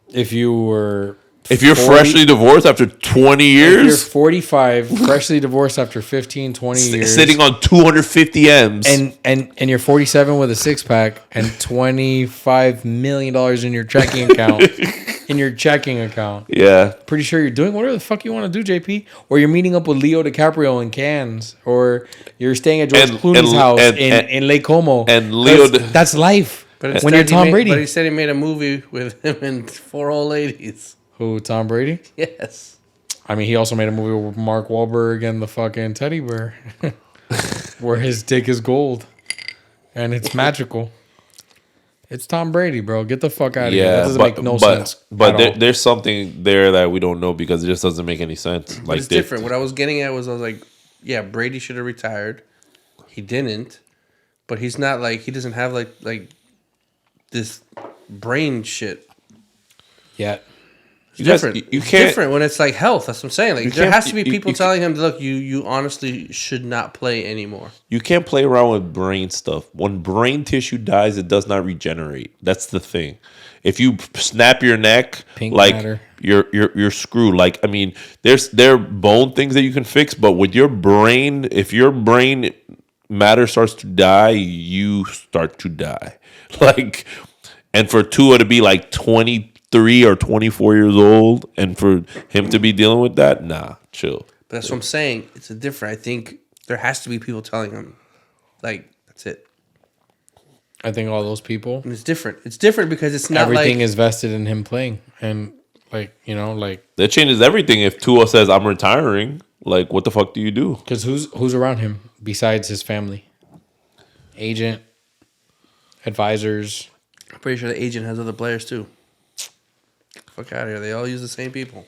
if you're 40 freshly divorced after 20 if you're years, 45, freshly divorced after 15, 20 years, sitting on 250 M's, and you're 47 with a six pack and $25 million in your checking account. yeah, Pretty sure you're doing whatever the fuck you want to do, JP. Or you're meeting up with Leo DiCaprio in Cannes, or you're staying at George Clooney's house in Lake Como. And Leo, that's life. But when you're Tom Brady. But he said he made a movie with him and 4 old ladies. Who, Tom Brady? Yes. I mean, he also made a movie with Mark Wahlberg and the fucking teddy bear, where his dick is gold, and it's magical. It's Tom Brady, bro. Get the fuck out of here. That doesn't make no sense. But there's something there that we don't know because it just doesn't make any sense. But Like it's different. What I was getting at was I was like, yeah, Brady should have retired. He didn't. But he's not like, he doesn't have like this brain shit. Yeah. It's different. You It's can't. different when it's like health. That's what I'm saying. Like there can't- has to be you- people you telling him, look, you honestly should not play anymore. You can't play around with brain stuff. When brain tissue dies, it does not regenerate. That's the thing. If you snap your neck, Pink like matter. you're screwed. Like I mean, there are bone things that you can fix, but with your brain, if your brain matter starts to die, you start to die. Like, and for Tua to be like 23 or 24 years old, and for him to be dealing with that, nah, chill. But that's what I'm saying. It's a different. I think there has to be people telling him, like, that's it. I think all those people, And it's different. It's different because it's not everything like is vested in him playing. And, like, you know, like, That changes everything. If Tua says I'm retiring, like what the fuck do you do? because who's around him besides his family? Agent, advisors. I'm pretty sure the agent has other players too. Fuck out of here. They all use the same people.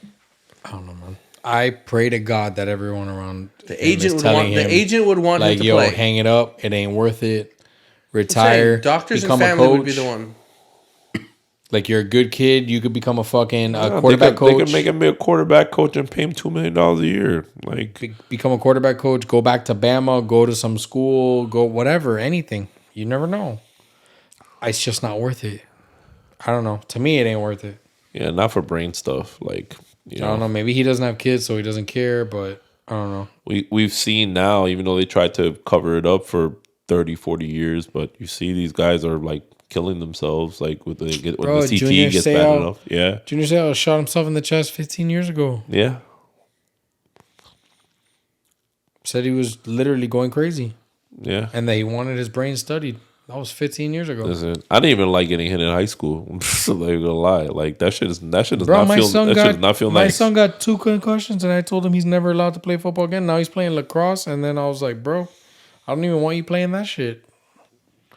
I don't know, man. I pray to God that everyone around The him agent is would telling want. The him, agent would want like, him to yo, play. hang it up. It ain't worth it. I'm Retire. saying doctors and become a family coach. would be the one. Like, you're a good kid. You could become a fucking Nah, quarterback coach. They could make him be a quarterback coach and pay him $2 million a year. Like Become a quarterback coach. Go back to Bama. Go to some school. Go whatever. Anything. You never know. It's just not worth it. I don't know. To me, it ain't worth it. yeah, not for brain stuff. Like I don't know. Maybe he doesn't have kids, so he doesn't care. But I don't know. We've seen now, even though they tried to cover it up for 30, 40 years, but you see these guys are like killing themselves, like when the CT Junior gets bad Seau- enough. Yeah, Junior Seau shot himself in the chest 15 years ago. yeah. Said he was literally going crazy, Yeah. and that he wanted his brain studied. That was 15 years ago. Listen, I didn't even like getting hit in high school. I'm just not even gonna lie. Like that shit does Bro, not feel my nice. son got 2 concussions, and I told him he's never allowed to play football again. Now he's playing lacrosse, and then I was like, bro, I don't even want you playing that shit.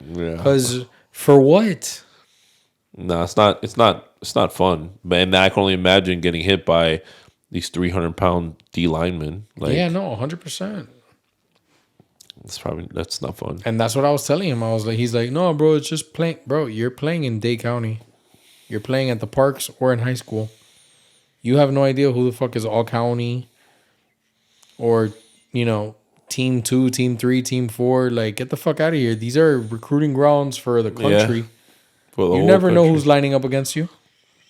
Yeah. Because for what? No, it's not fun. And I can only imagine getting hit by these 300-pound D linemen. Like Yeah, no, 100%. that's not fun. And that's what I was telling him. I was like, he's like, no, bro, it's just playing. Bro, you're playing in Dade County. You're playing at the parks or in high school. You have no idea who the fuck is all county or, you know, team 2, team 3, team 4. Like, get the fuck out of here. These are recruiting grounds for the country. For the You whole never know country. who's lining up against you.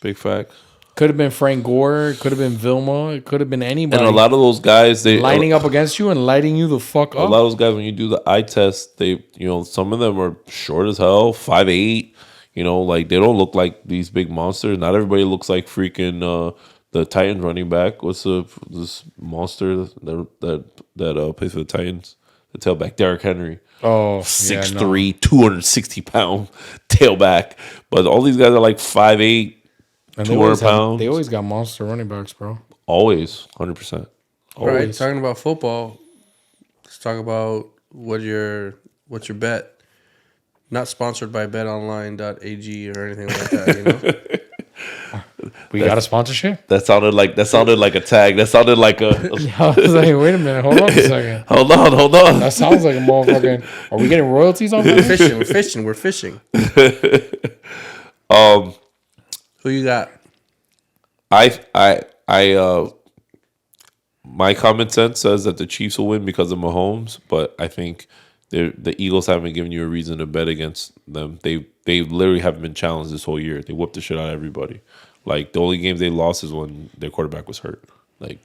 Big fact. Could have been Frank Gore. It could have been Vilma. It could have been anybody. And a lot of those guys, they lining up against you and lighting you the fuck A up. lot of those guys, when you do the eye test, some of them are short as hell, 5'8". Like they don't look like these big monsters. Not everybody looks like freaking the Titans running back. What's this monster that plays for the Titans? The tailback, Derrick Henry. Oh, 6'3", 260-pound tailback. But all these guys are like 5'8", And 200 pounds. they always got monster running backs, bro. Always, 100%. All right, Always. talking about football. Let's talk about what's your bet. Not sponsored by betonline.ag or anything like that, you know? We got a sponsorship? That sounded like a tag. That sounded like a. I was like, wait a minute, hold on a second. Hold on. That sounds like a motherfucking. Are we getting royalties on We're that? fishing. We're fishing. Who you got? My common sense says that the Chiefs will win because of Mahomes, but I think the Eagles haven't given you a reason to bet against them. They literally haven't been challenged this whole year. They whooped the shit out of everybody. Like the only games they lost is when their quarterback was hurt. Like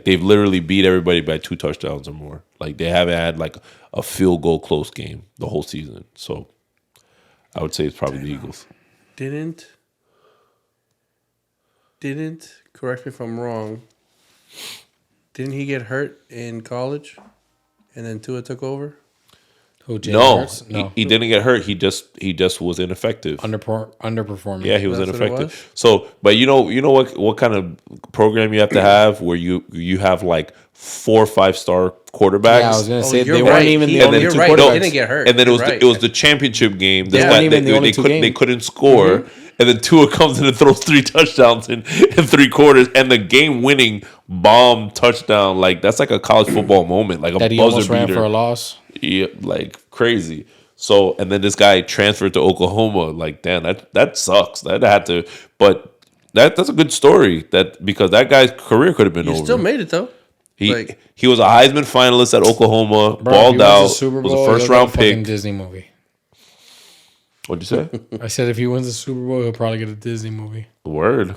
they've literally beat everybody by 2 touchdowns or more. Like they haven't had like a field goal close game the whole season. So I would say it's probably the Eagles. Didn't, correct me if I'm wrong, didn't he get hurt in college and then Tua took over? Who, Jalen No, Hurts? he didn't get hurt. He just was ineffective. Underperforming. Yeah, he was That's what it ineffective. was? So, but you know what kind of program you have to have where you have like 4 or 5-star quarterbacks. Yeah, I was gonna say you're they right. weren't even the He- only you're two right. He quarterbacks. didn't get hurt. And then You're right. it was the championship game. They weren't even the only two they games. couldn't score, and then Tua comes in and throws 3 touchdowns in 3 quarters, and the game winning bomb touchdown. Like that's like a college football moment, like a That he buzzer almost ran beater. for a loss. Yeah, like crazy. So, and then this guy transferred to Oklahoma. Like, damn, that sucks. That had to, but that's a good story. Because that guy's career could have been You over. still made it though. He was a Heisman finalist at Oklahoma. Bro, balled if he out. wins the Super Was Bowl, a first he'll get round fucking pick. Disney movie. What'd you say? I said if he wins the Super Bowl, he'll probably get a Disney movie. Word.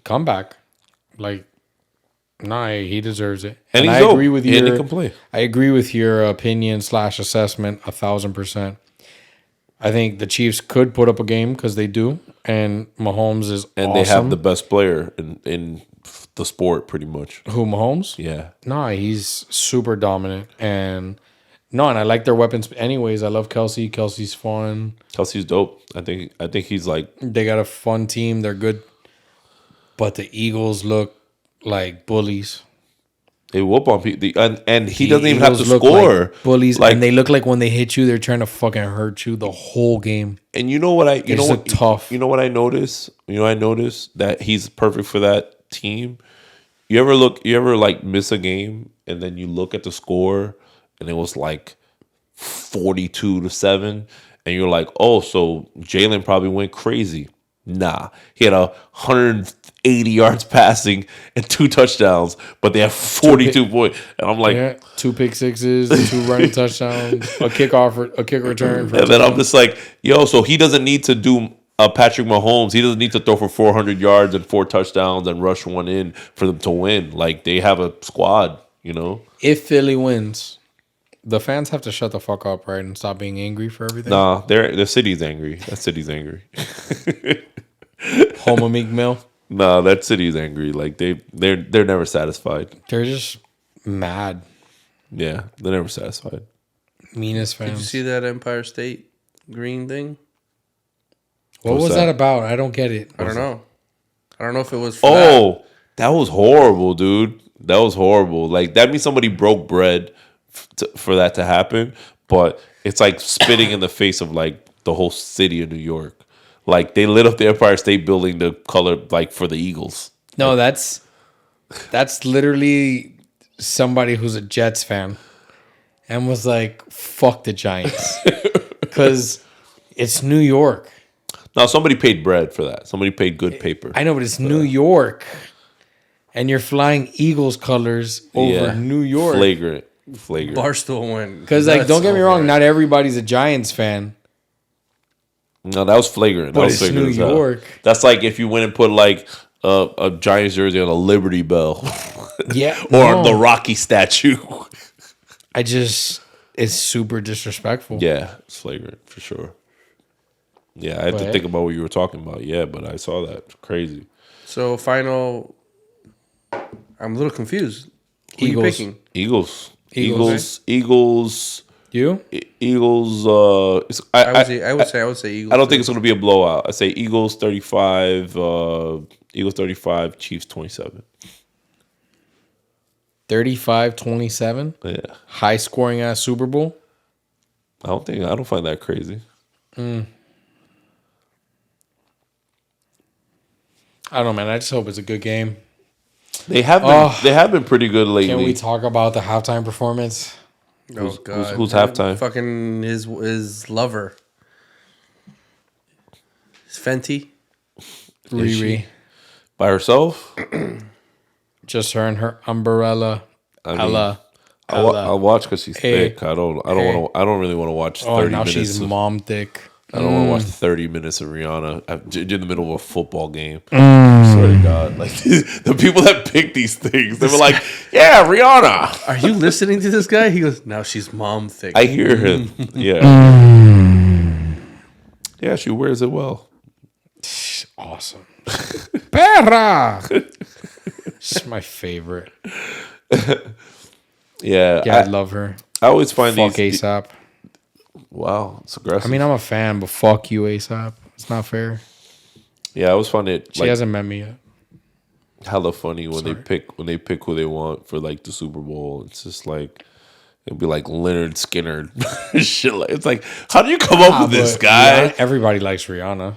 Comeback. Like, nah, he deserves it. And I he's agree dope. with And he your. can play. I agree with your opinion / assessment 1,000%. I think the Chiefs could put up a game because they do, and Mahomes is And awesome. they have the best player in the sport, pretty much. Who, Mahomes? Yeah. Nah, he's super dominant, and I like their weapons. Anyways, I love Kelsey. Kelsey's fun. Kelsey's dope. I think he's like They got a fun team. They're good, but the Eagles look like bullies. they whoop on people, and he doesn't even have to Eagles look score. like bullies, Like, and they look like when they hit you, they're trying to fucking hurt you the whole game. and you know what I just look tough. You know what I noticed? I noticed that he's perfect for that team. You ever like miss a game and then you look at the score and it was like 42-7 and you're like, "Oh, so Jalen probably went crazy." Nah, he had 180 yards passing and 2 touchdowns, but they have 42 points. And I'm like, Yeah, 2 pick sixes, 2 running touchdowns, a kick return. For and then I'm just like, yo, so he doesn't need to do Patrick Mahomes. He doesn't need to throw for 400 yards and 4 touchdowns and rush one in for them to win. Like, they have a squad, If Philly wins, the fans have to shut the fuck up, right, and stop being angry for everything. Nah, the city's angry. That city's angry. Homo Meek Mill, Nah, that city's angry. Like, they're never satisfied. they're just mad. Yeah, they're never satisfied. Meanest fans. Did you see that Empire State Green thing? What What's was that? that about? I don't get it. I don't know. I don't know if it was for that. Oh, that was horrible, dude. That was horrible. Like, that means somebody broke bread for that to happen. But it's like spitting in the face of like the whole city of New York. Like, they lit up the Empire State Building the color like for the Eagles. No, that's literally somebody who's a Jets fan and was like, "Fuck the Giants," because it's New York. Now, somebody paid bread for that. Somebody paid good paper. I know, but it's New York, and you're flying Eagles colors over New York. Flagrant. Barstool went. Because, like, nuts don't get me over wrong, it. not everybody's a Giants fan. No, that was flagrant. But That was it's flagrant New as hell. York. That's like if you went and put like a Giants jersey on a Liberty Bell Yeah, or no. the Rocky statue. It's super disrespectful. Yeah, it's flagrant for sure. Yeah, I had to But- think about what you were talking about. Yeah, but I saw that. It's crazy. So final. I'm a little confused. Who Eagles. are you picking? Eagles. Eagles. Eagles. You? Eagles. I would say Eagles. I don't think it's going to be a blowout. I say Eagles 35. Eagles 35, Chiefs 27. 35-27. Yeah. High scoring ass Super Bowl. I don't find that crazy. I don't know, man. I just hope it's a good game. They have been pretty good lately. Can we talk about the halftime performance? Who's halftime? Fucking his lover. Fenty. Riri. By herself? Just her and her umbrella. I'll watch because she's thick. I don't really want to watch 30 minutes. Oh, now she's mom thick. I don't want to watch 30 minutes of Rihanna in the middle of a football game. I swear to God. Like, the people that pick these things, they were like, yeah, Rihanna. Are you listening to this guy? He goes, now she's mom thick. I hear him. Yeah. Yeah, she wears it well. Awesome. Perra! She's my favorite. Yeah. I love her. I always find Fuck these. ASAP. Wow, it's aggressive. I mean, I'm a fan, but fuck you, ASAP. It's not fair. Yeah, I always find it. She hasn't met me yet. Hella funny when they pick who they want for like the Super Bowl. It's just like it'd be like Leonard Skinner. Shit, it's like, how do you come up with this guy? Everybody likes Rihanna.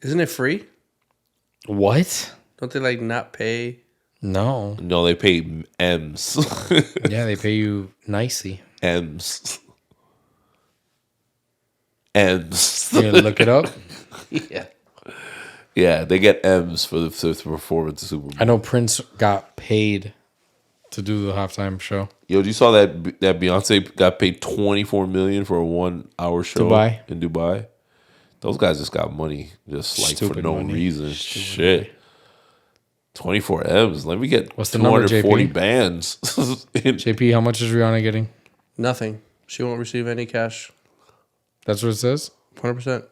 Isn't it free? What? Don't they like not pay? No. No, they pay M's. Yeah, they pay you nicely. M's. M's. You gonna look it up? Yeah. Yeah, they get M's for the performance of Super Bowl. I know Prince got paid to do the halftime show. Yo, you saw that Beyonce got paid $24 million for a 1 hour show in Dubai? Those guys just got money, just like Stupid for no money. reason. Stupid Shit. money. 24 M's. Let me get What's the number, 240 JP? bands. JP, how much is Rihanna getting? Nothing. She won't receive any cash. That's what it says? 100%.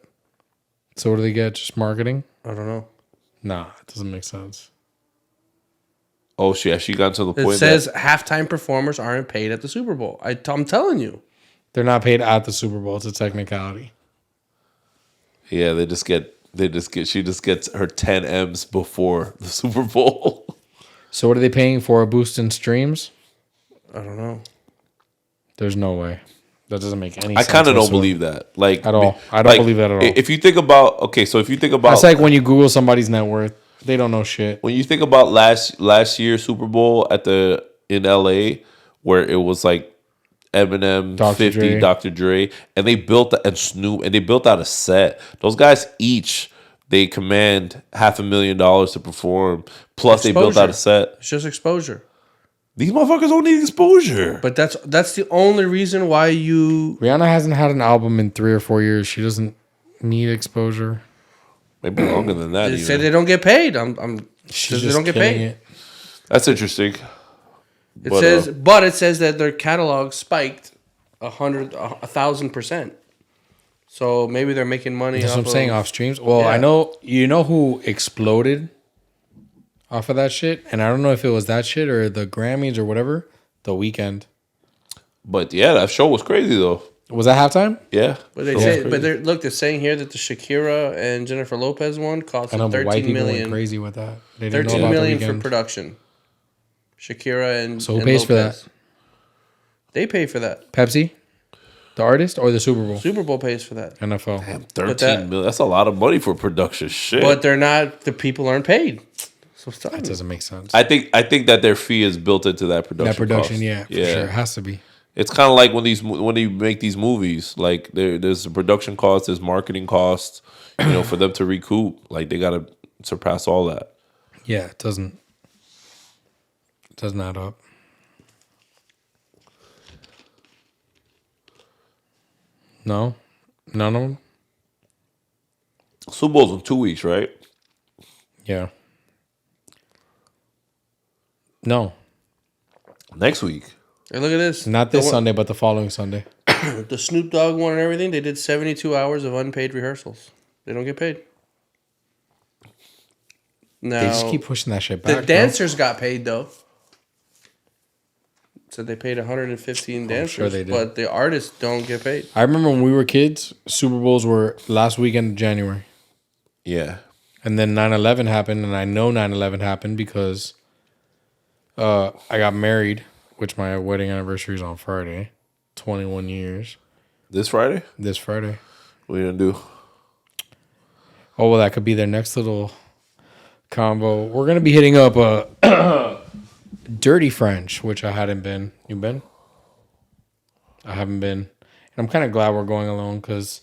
So what do they get? Just marketing? I don't know. Nah, it doesn't make sense. Oh, she got to the It point says halftime performers aren't paid at the Super Bowl. I'm telling you. They're not paid at the Super Bowl. It's a technicality. yeah, she just gets her 10 M's before the Super Bowl. So what are they paying for a boost in streams? I don't know. There's no way. That doesn't make any I sense. kind of don't whatsoever. believe that. Like At all. I don't believe that at all. If you think about That's like when you Google somebody's net worth. They don't know shit. when you think about last year's Super Bowl in LA, where it was like Eminem, Dr. 50, Dre. Dr. Dre, and they built and Snoop, and they built out a set. Those guys they command $500,000 to perform. Plus, they built out a set. It's just exposure. These motherfuckers don't need exposure. But that's the only reason why you... Rihanna hasn't had an album in 3 or 4 years. She doesn't need exposure. Maybe longer than that. They Even. say they don't get paid. She's they just don't get killing paid. it. That's interesting. It says that their catalog spiked 1,000%. So maybe they're making money. That's what I'm saying, off streams. Well, Yeah. I know, you know who exploded off of that shit? And I don't know if it was that shit or the Grammys or whatever. The Weeknd. But yeah, that show was crazy though. Was that halftime? Yeah. But they're saying here that the Shakira and Jennifer Lopez one cost I know, but white $13 people went million. crazy with that. They didn't know $13 about million the for Weeknd. production. Shakira and So who pays for Lopez. that? They pay for that. Pepsi? The artist or the Super Bowl? Super Bowl pays for that. NFL. Damn, 13 million. That's a lot of money for production. Shit. But they're not. The people aren't paid. So stop. That doesn't make sense. I think that their fee is built into that production. That production, cost. yeah, for sure. It has to be. It's kind of like when they make these movies, like there's a production cost, there's marketing costs, for them to recoup. Like they gotta surpass all that. Yeah, it doesn't add up. No? None of them? Super Bowl's in 2 weeks, right? Yeah. No. Next week. Hey, look at this. Not this Sunday, but the following Sunday. The Snoop Dogg one and everything. They did 72 hours of unpaid rehearsals. They don't get paid. Now, They just keep pushing that shit back. the dancers got paid though. So they paid 115 dancers, sure they did. but the artists don't get paid. I remember when we were kids, Super Bowls were last weekend of January. Yeah. And then 9/11 happened, and I know 9/11 happened because I got married, which my wedding anniversary is on Friday. 21 years. This Friday? This Friday. What are you gonna do? Oh, well, that could be their next little combo. We're going to be hitting up Dirty French, which I hadn't been. You been? I haven't been. And I'm kind of glad we're going alone because,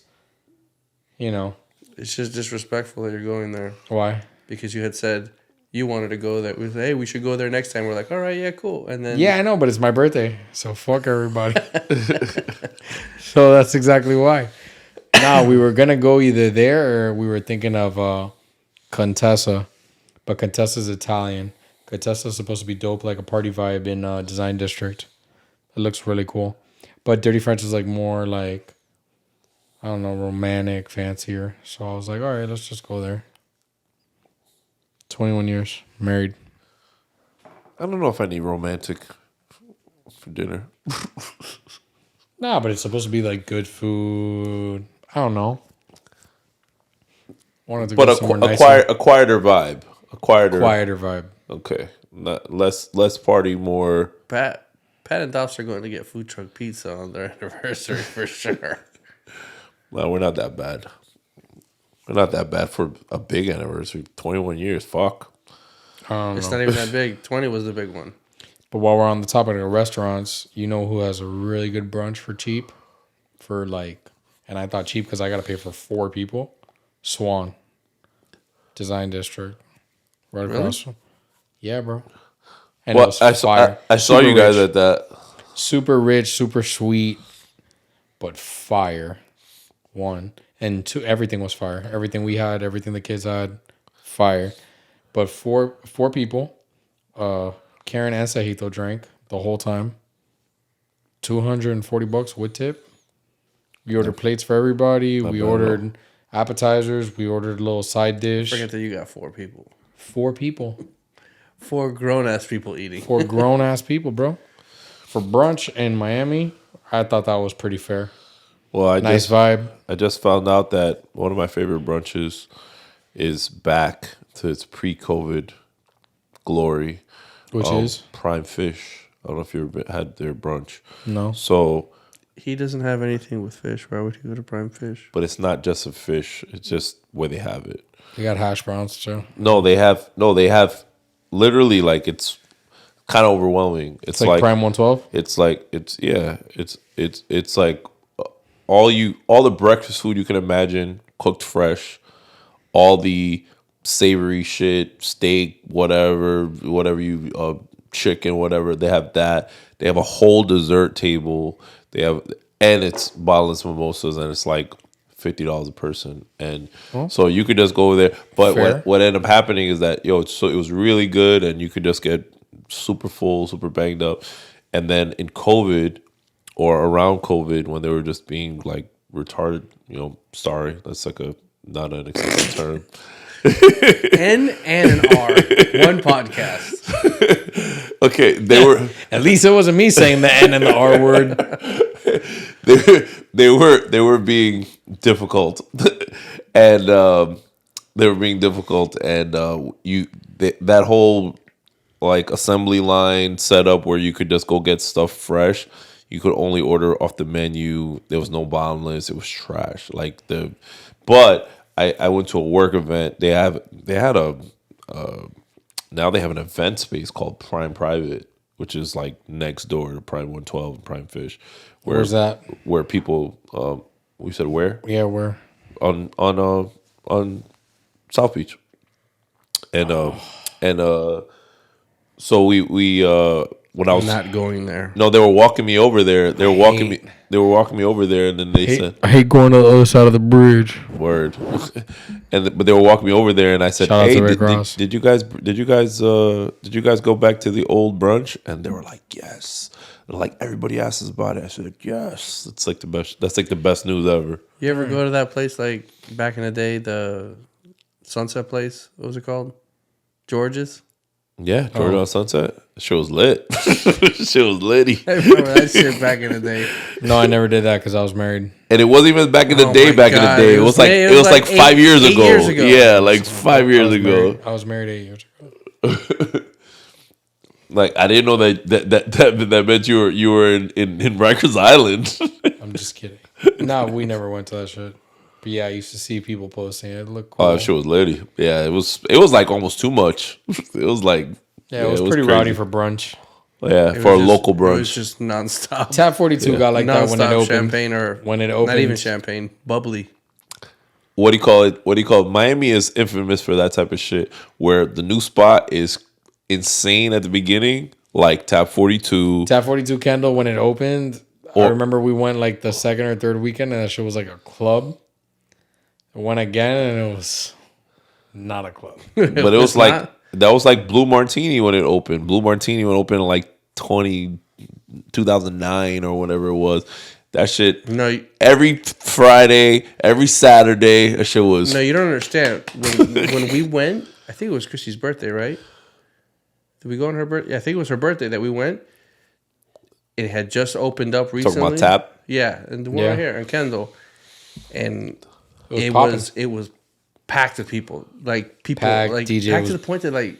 you know. It's just disrespectful that you're going there. Why? Because you had said you wanted to go there. We said, hey, we should go there next time. We're like, all right, yeah, cool. And then Yeah, I know, but it's my birthday. So fuck everybody. So that's exactly why. No, we were going to go either there or we were thinking of Contessa. But Contessa's Italian. Contessa's supposed to be dope, like a party vibe in Design District. It looks really cool. But Dirty French is like more like, I don't know, romantic, fancier. So I was like, all right, let's just go there. 21 years, married. I don't know if I need romantic for dinner. Nah, but it's supposed to be like good food. I don't know. Wanted to But go somewhere nicer. a quieter vibe. A quieter Vibe. Okay. Not less party, more. Pat and Dops are going to get food truck pizza on their anniversary for sure. No, we're not that bad. We're not that bad for a big anniversary. 21 years. Fuck. It's not even that big. 20 was the big one. But while we're on the topic of restaurants, you know who has a really good brunch for cheap? And I thought cheap because I got to pay for 4 people. Swan. Design District. Right across. Yeah, bro. And Well, it was fire. I saw Super you guys rich. at that. Super rich, super sweet, but fire. 1. And 2, everything was fire. Everything we had, everything the kids had, fire. But four people, Karen and Sahito drank the whole time. $240 with tip. We ordered plates for everybody. We ordered appetizers. We ordered a little side dish. Forget that you got 4 people. 4 people. 4 grown-ass people eating. 4 grown-ass people, bro. For brunch in Miami, I thought that was pretty fair. Well, Nice vibe. I just found out that one of my favorite brunches is back to its pre-COVID glory. Which is? Prime Fish. I don't know if you ever had their brunch. No. So, He doesn't have anything with fish. Why would he go to Prime Fish? but it's not just a fish. It's just where they have it. They got hash browns, too. They have literally like it's kind of overwhelming. It's like Prime 112? It's like it's like all the breakfast food you can imagine cooked fresh, all the savory shit, steak, whatever you chicken, whatever. They have that. They have a whole dessert table. And it's bottomless mimosas, and it's like $50 a person, and so you could just go over there. But what ended up happening is that it was really good, and you could just get super full, super banged up. And then in COVID or around COVID, when they were just being like retarded, sorry, that's like not an accepted term. N and an R. One podcast. Okay, they were. At least it wasn't me saying the N and the R word. They were being difficult, and that whole like assembly line setup where you could just go get stuff fresh. You could only order off the menu. There was no bottomless. It was trash. But I went to a work event. Now they have an event space called Prime Private, which is like next door to Prime 112 and Prime Fish. Where's that? Where people, we said where? Yeah, where? On South Beach, and so we when I was not going there. No, they were walking me over there. They were walking me over there, and then they said, I hate going to the other side of the bridge. "Word." But they were walking me over there, and I said, Shout out "Hey, to Red Cross. did you guys go back to the old brunch?" And they were like, "Yes." They're like, everybody asks us about it. I said, "Yes." It's like the best. That's like the best news ever. You ever go to that place like back in the day, the Sunset place? What was it called? George's? Yeah, Georgia on Sunset. Shit was lit. Shit was litty. I remember that shit back in the day. No, I never did that because I was married. And it wasn't even back in the Oh day. my Back in the God. day, It was it was like 5 years 8 ago. years ago. Yeah, like 5 years ago. I was married 8 years ago. Like I didn't know that meant you were in Rikers Island. I'm just kidding. No, we never went to that shit. But yeah, I used to see people posting it. It looked cool. Oh, that shit was litty. Yeah, it was like almost too much. It was like Yeah, it was pretty rowdy for brunch. Yeah, It for a was just- local It brunch. was just nonstop. Tab 42 got like that when it Nonstop opened. champagne or When it opened. not even champagne, bubbly. What do you call it? What do you call it? Miami is infamous for that type of shit where the new spot is insane at the beginning, like Tab 42. Tab 42 Kendall, when it opened, I Or- remember we went like the second or third weekend and that shit was like a club. I went again and it was not a club. But it was like not? that was like Blue Martini when it opened. Blue Martini when it opened in like 2009 or whatever it was. That shit No, every Friday, every Saturday, that shit was no, you don't understand. When we went, I think it was Chrissy's birthday, right? Did we go on her birthday? Yeah, I think it was her birthday that we went. It had just opened up recently. talking about Tap. Yeah, and the one Yeah. right here in Kendall, and It was it was packed with people. Like people, Packed, like DJ packed was- to the point that like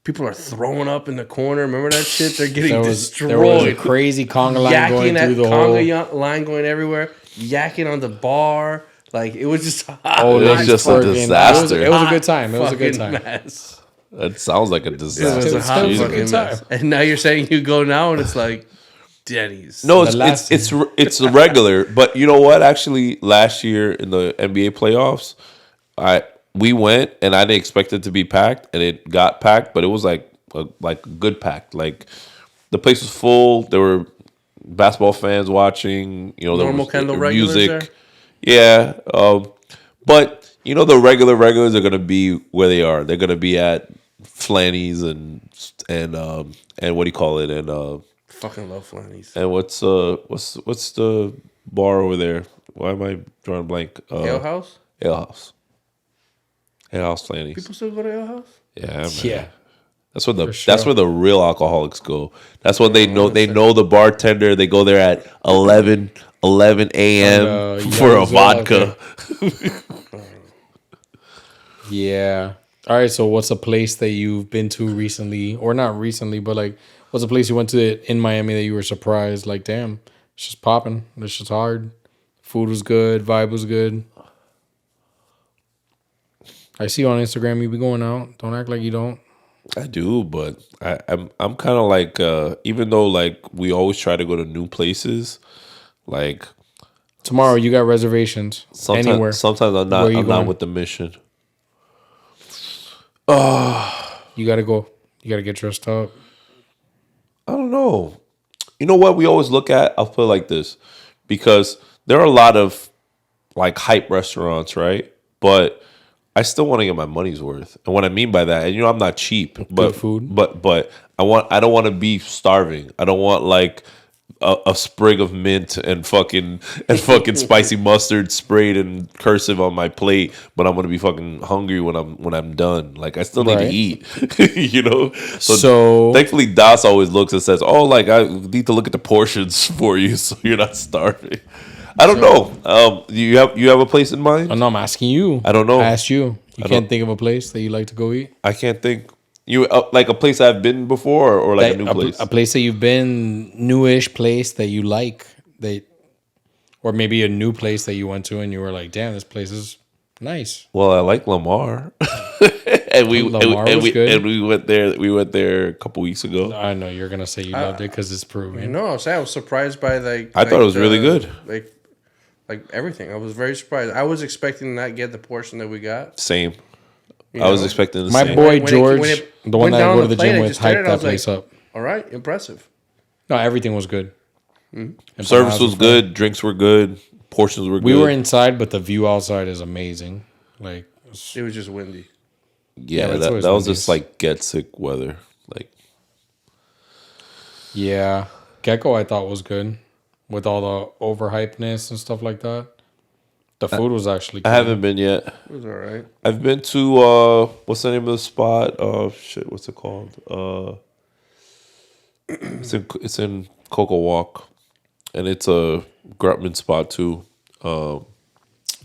people are throwing up in the corner. Remember that shit? They're getting there was destroyed. a crazy conga line Yakking going at through the whole. conga line going everywhere. Yakking on the bar. Like it was just Oh, It was they just a twerking. disaster. It was a good time. It was a good fucking time. mess. That sounds like a It was disaster. a hot Jesus. fucking Good mess. time. And now you're saying you go now and it's like Denny's. No, The last- it's the regular. But you know what? Actually, last year in the NBA playoffs, we went and I didn't expect it to be packed, and it got packed. But it was like good packed. Like the place was full. There were basketball fans watching. You know, there Normal was Kendall regulars there? Yeah, but you know the regulars are gonna be where they are. They're gonna be at Flanny's and what do you call it and. Fucking love Flanny's. And what's the bar over there? Why am I drawing a blank? Ale House? Ale House. Ale House Flannies. People still go to Ale House? Yeah, man. Yeah. That's where For sure. that's where the real alcoholics go. That's when they know the bartender. They go there at 11 a.m. And, for a Young's vodka. Yeah. All right. So, what's a place that you've been to recently, or not recently, but like, what's a place you went to in Miami that you were surprised? Like, damn, it's just popping. It's just hard. Food was good. Vibe was good. I see you on Instagram. You be going out. Don't act like you don't. I do, but I'm kind of like even though like we always try to go to new places, like Tomorrow you got reservations anywhere. Sometimes I'm Where you not going? with the mission. You gotta go. You gotta get dressed up. I don't know. You know what we always look at? I'll put it like this. Because there are a lot of like hype restaurants, right? But I still want to get my money's worth. And what I mean by that, and you know I'm not cheap, but food. But I don't want to be starving. I don't want like a sprig of mint and fucking spicy mustard sprayed in cursive on my plate, but I'm gonna be fucking hungry when I'm done. Like I still need to Right. eat, you know. So- thankfully, Das always looks and says, "Oh, like I need to look at the portions for you, so you're not starving." I don't know. You have a place in mind? Oh, no, I'm asking you. I don't know. I asked you. You don't- can't think of a place that you like to go eat? I can't think. You like a place I've been before, or like a new place? A place that you've been, newish place that you like, or maybe a new place that you went to and you were like, damn, this place is nice. Well, I like Lamar, and we Lamar and was we good. and we went there. We went there a couple weeks ago. I know you're gonna say you loved it because it's Peruvian. No, I was surprised by like. I thought it was really good. Like everything. I was very surprised. I was expecting to not get the portion that we got. Same. You I was know? expecting the My same. boy When it- George, when it the one went that I down go the to the plate, gym I with, just stared hyped at it, that I was place like, up. All right, impressive. No, everything was good. Service was good. Drinks were good. Portions were good. We were inside, but the view outside is amazing. Like, It was just windy. Yeah, that's that always was Wendy's. just like get sick weather. Like yeah, Gecko I thought was good with all the overhypeness and stuff like that. The food was actually I good. haven't been yet. It was all right. I've been to what's the name of the spot? Shit, what's it called? It's in Cocoa Walk, and it's a Grutman spot too.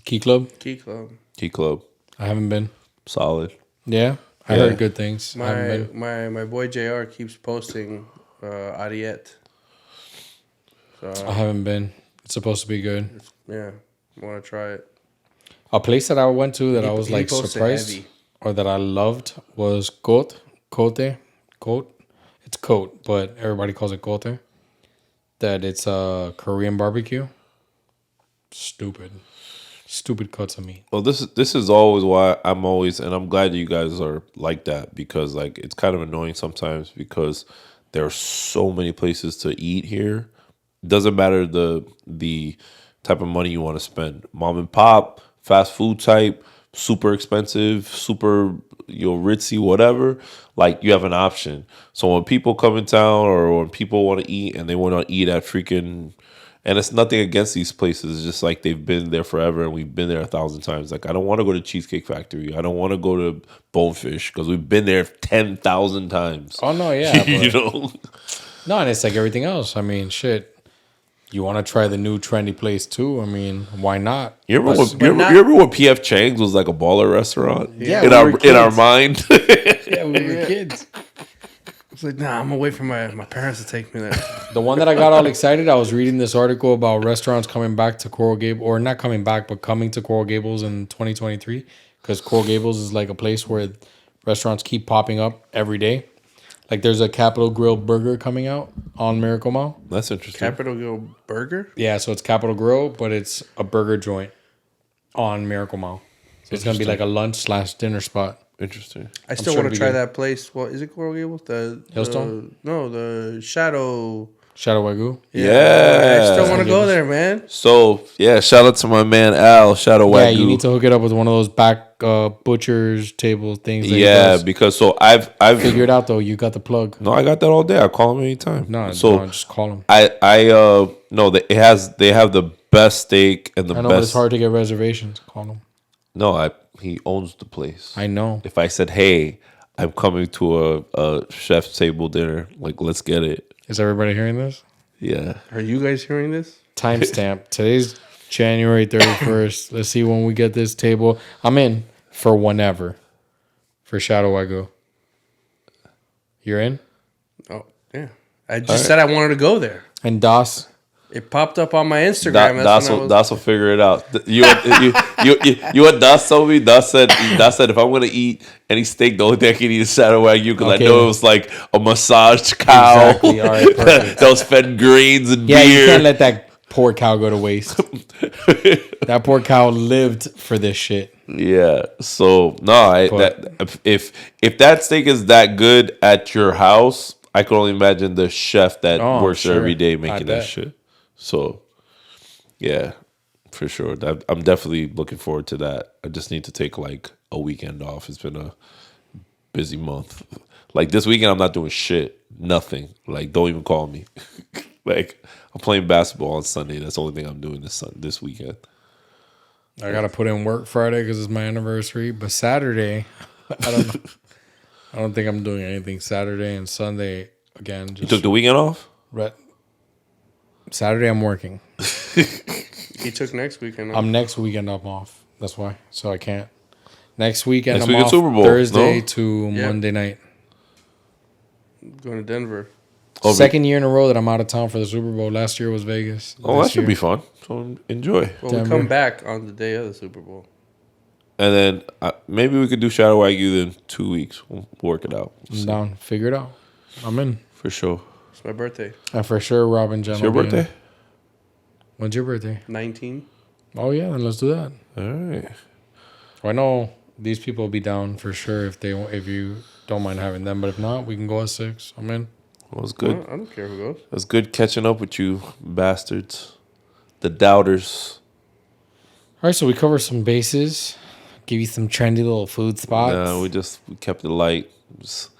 Key Club? Key Club. Key Club, I haven't been. solid. Yeah? I Yeah. heard good things. I haven't been. My boy JR keeps posting Ariete. So I haven't been. It's supposed to be good. yeah, I want to try it. A place that I went to that I was He like posted surprised heavy. or that I loved was Cote. It's Cote, but everybody calls it Cote. That it's a Korean barbecue. Stupid cuts of meat. Well, this is always why I'm glad you guys are like that, because like it's kind of annoying sometimes because there are so many places to eat here. Doesn't matter the type of money you want to spend. Mom and pop, fast food type, super expensive, super ritzy, whatever. Like you have an option. So when people come in town or when people want to eat and they want to eat at freaking, and it's nothing against these places. It's just like they've been there forever and we've been there 1,000 times. Like I don't want to go to Cheesecake Factory. I don't want to go to Bonefish because we've been there 10,000 times. Oh no, yeah. You But, know? no, and it's like everything else. I mean, shit. You want to try the new trendy place too? I mean, why not? You remember, But- when, you remember when PF Chang's was like a baller restaurant? Yeah, in we our were in our kids. mind. Yeah, we were kids. It's like, nah, I'm gonna wait for my parents to take me there. The one that I got all excited, I was reading this article about restaurants coming back to Coral Gables, or not coming back, but coming to Coral Gables in 2023, because Coral Gables is like a place where restaurants keep popping up every day. Like there's a Capital Grill burger coming out on Miracle Mile. That's interesting. Capital Grill Burger. Yeah, so it's Capital Grill, but it's a burger joint on Miracle Mile. So it's gonna be like a lunch/dinner spot. Interesting. I still sure want it'd to be try good. that place. Well, is it Coral Gables? Hailstone? No, the Shadow. Shadow Wagyu. Yeah. I still want to go there, man. So yeah, shout out to my man Al. Shadow Wagyu. Yeah, you need to hook it up with one of those back butcher's table things. That he Yeah, does. because so I've Figure it out though. You got the plug. no, I got that all day. I call him anytime. No, so just call him. no, they have the best steak and the I know, but it's best. hard to get reservations. Call him. No, he owns the place. I know. If I said, hey, I'm coming to a chef's table dinner, like let's get it. Is everybody hearing this? Yeah. Are you guys hearing this? Timestamp. Today's January 31st. Let's see when we get this table. I'm in for whenever. For Shadow Wagyu. You're in? Oh, yeah. I just said I wanted to go there. And Das? It popped up on my Instagram. Das will figure it out. You what Das told me? Das said if I'm gonna eat any steak, the only thing I can eat is Shadow Wagyu because Okay. I know it was like a massaged cow Exactly. All right, perfect. that was fed greens and Yeah, you beer. can't let that poor cow go to waste. That poor cow lived for this shit. Yeah. So no, But- if that steak is that good at your house, I can only imagine the chef that Oh, works there sure. every day I making that bet. shit. So yeah, for sure. I'm definitely looking forward to that. I just need to take like a weekend off. It's been a busy month. Like this weekend, I'm not doing shit. Nothing. Like don't even call me. Like I'm playing basketball on Sunday. That's the only thing I'm doing this weekend. I got to put in work Friday because it's my anniversary. But Saturday, I don't know. I don't think I'm doing anything Saturday and Sunday again. You Just took the weekend off? Saturday, I'm working. He took next weekend. I'm next weekend I'm off. That's why. So I can't. Next weekend Next I'm weekend off Super Bowl, Thursday no? to Yeah. Monday night. Going to Denver. Second year in a row that I'm out of town for the Super Bowl. Last year was Vegas. Oh, that This should year- be fun. So enjoy. Well, Denver. we come back on the day of the Super Bowl. And then maybe we could do Shadow Wagyu in 2 weeks. We'll work it out. I'm down. Figure it out. I'm in. For sure. It's my birthday. And for sure, Robin Jen It's your will be in. birthday? When's your birthday? 19. Oh, yeah. Then let's do that. All right. I know these people will be down for sure if you don't mind having them. But if not, we can go at 6. I'm in. Well, it's good. I don't care who goes. It's good catching up with you bastards. The doubters. All right, so we cover some bases. Give you some trendy little food spots. No, we kept it light. Just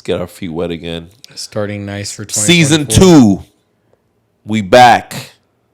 get our feet wet again. Starting nice for 2024. Season 2. We back.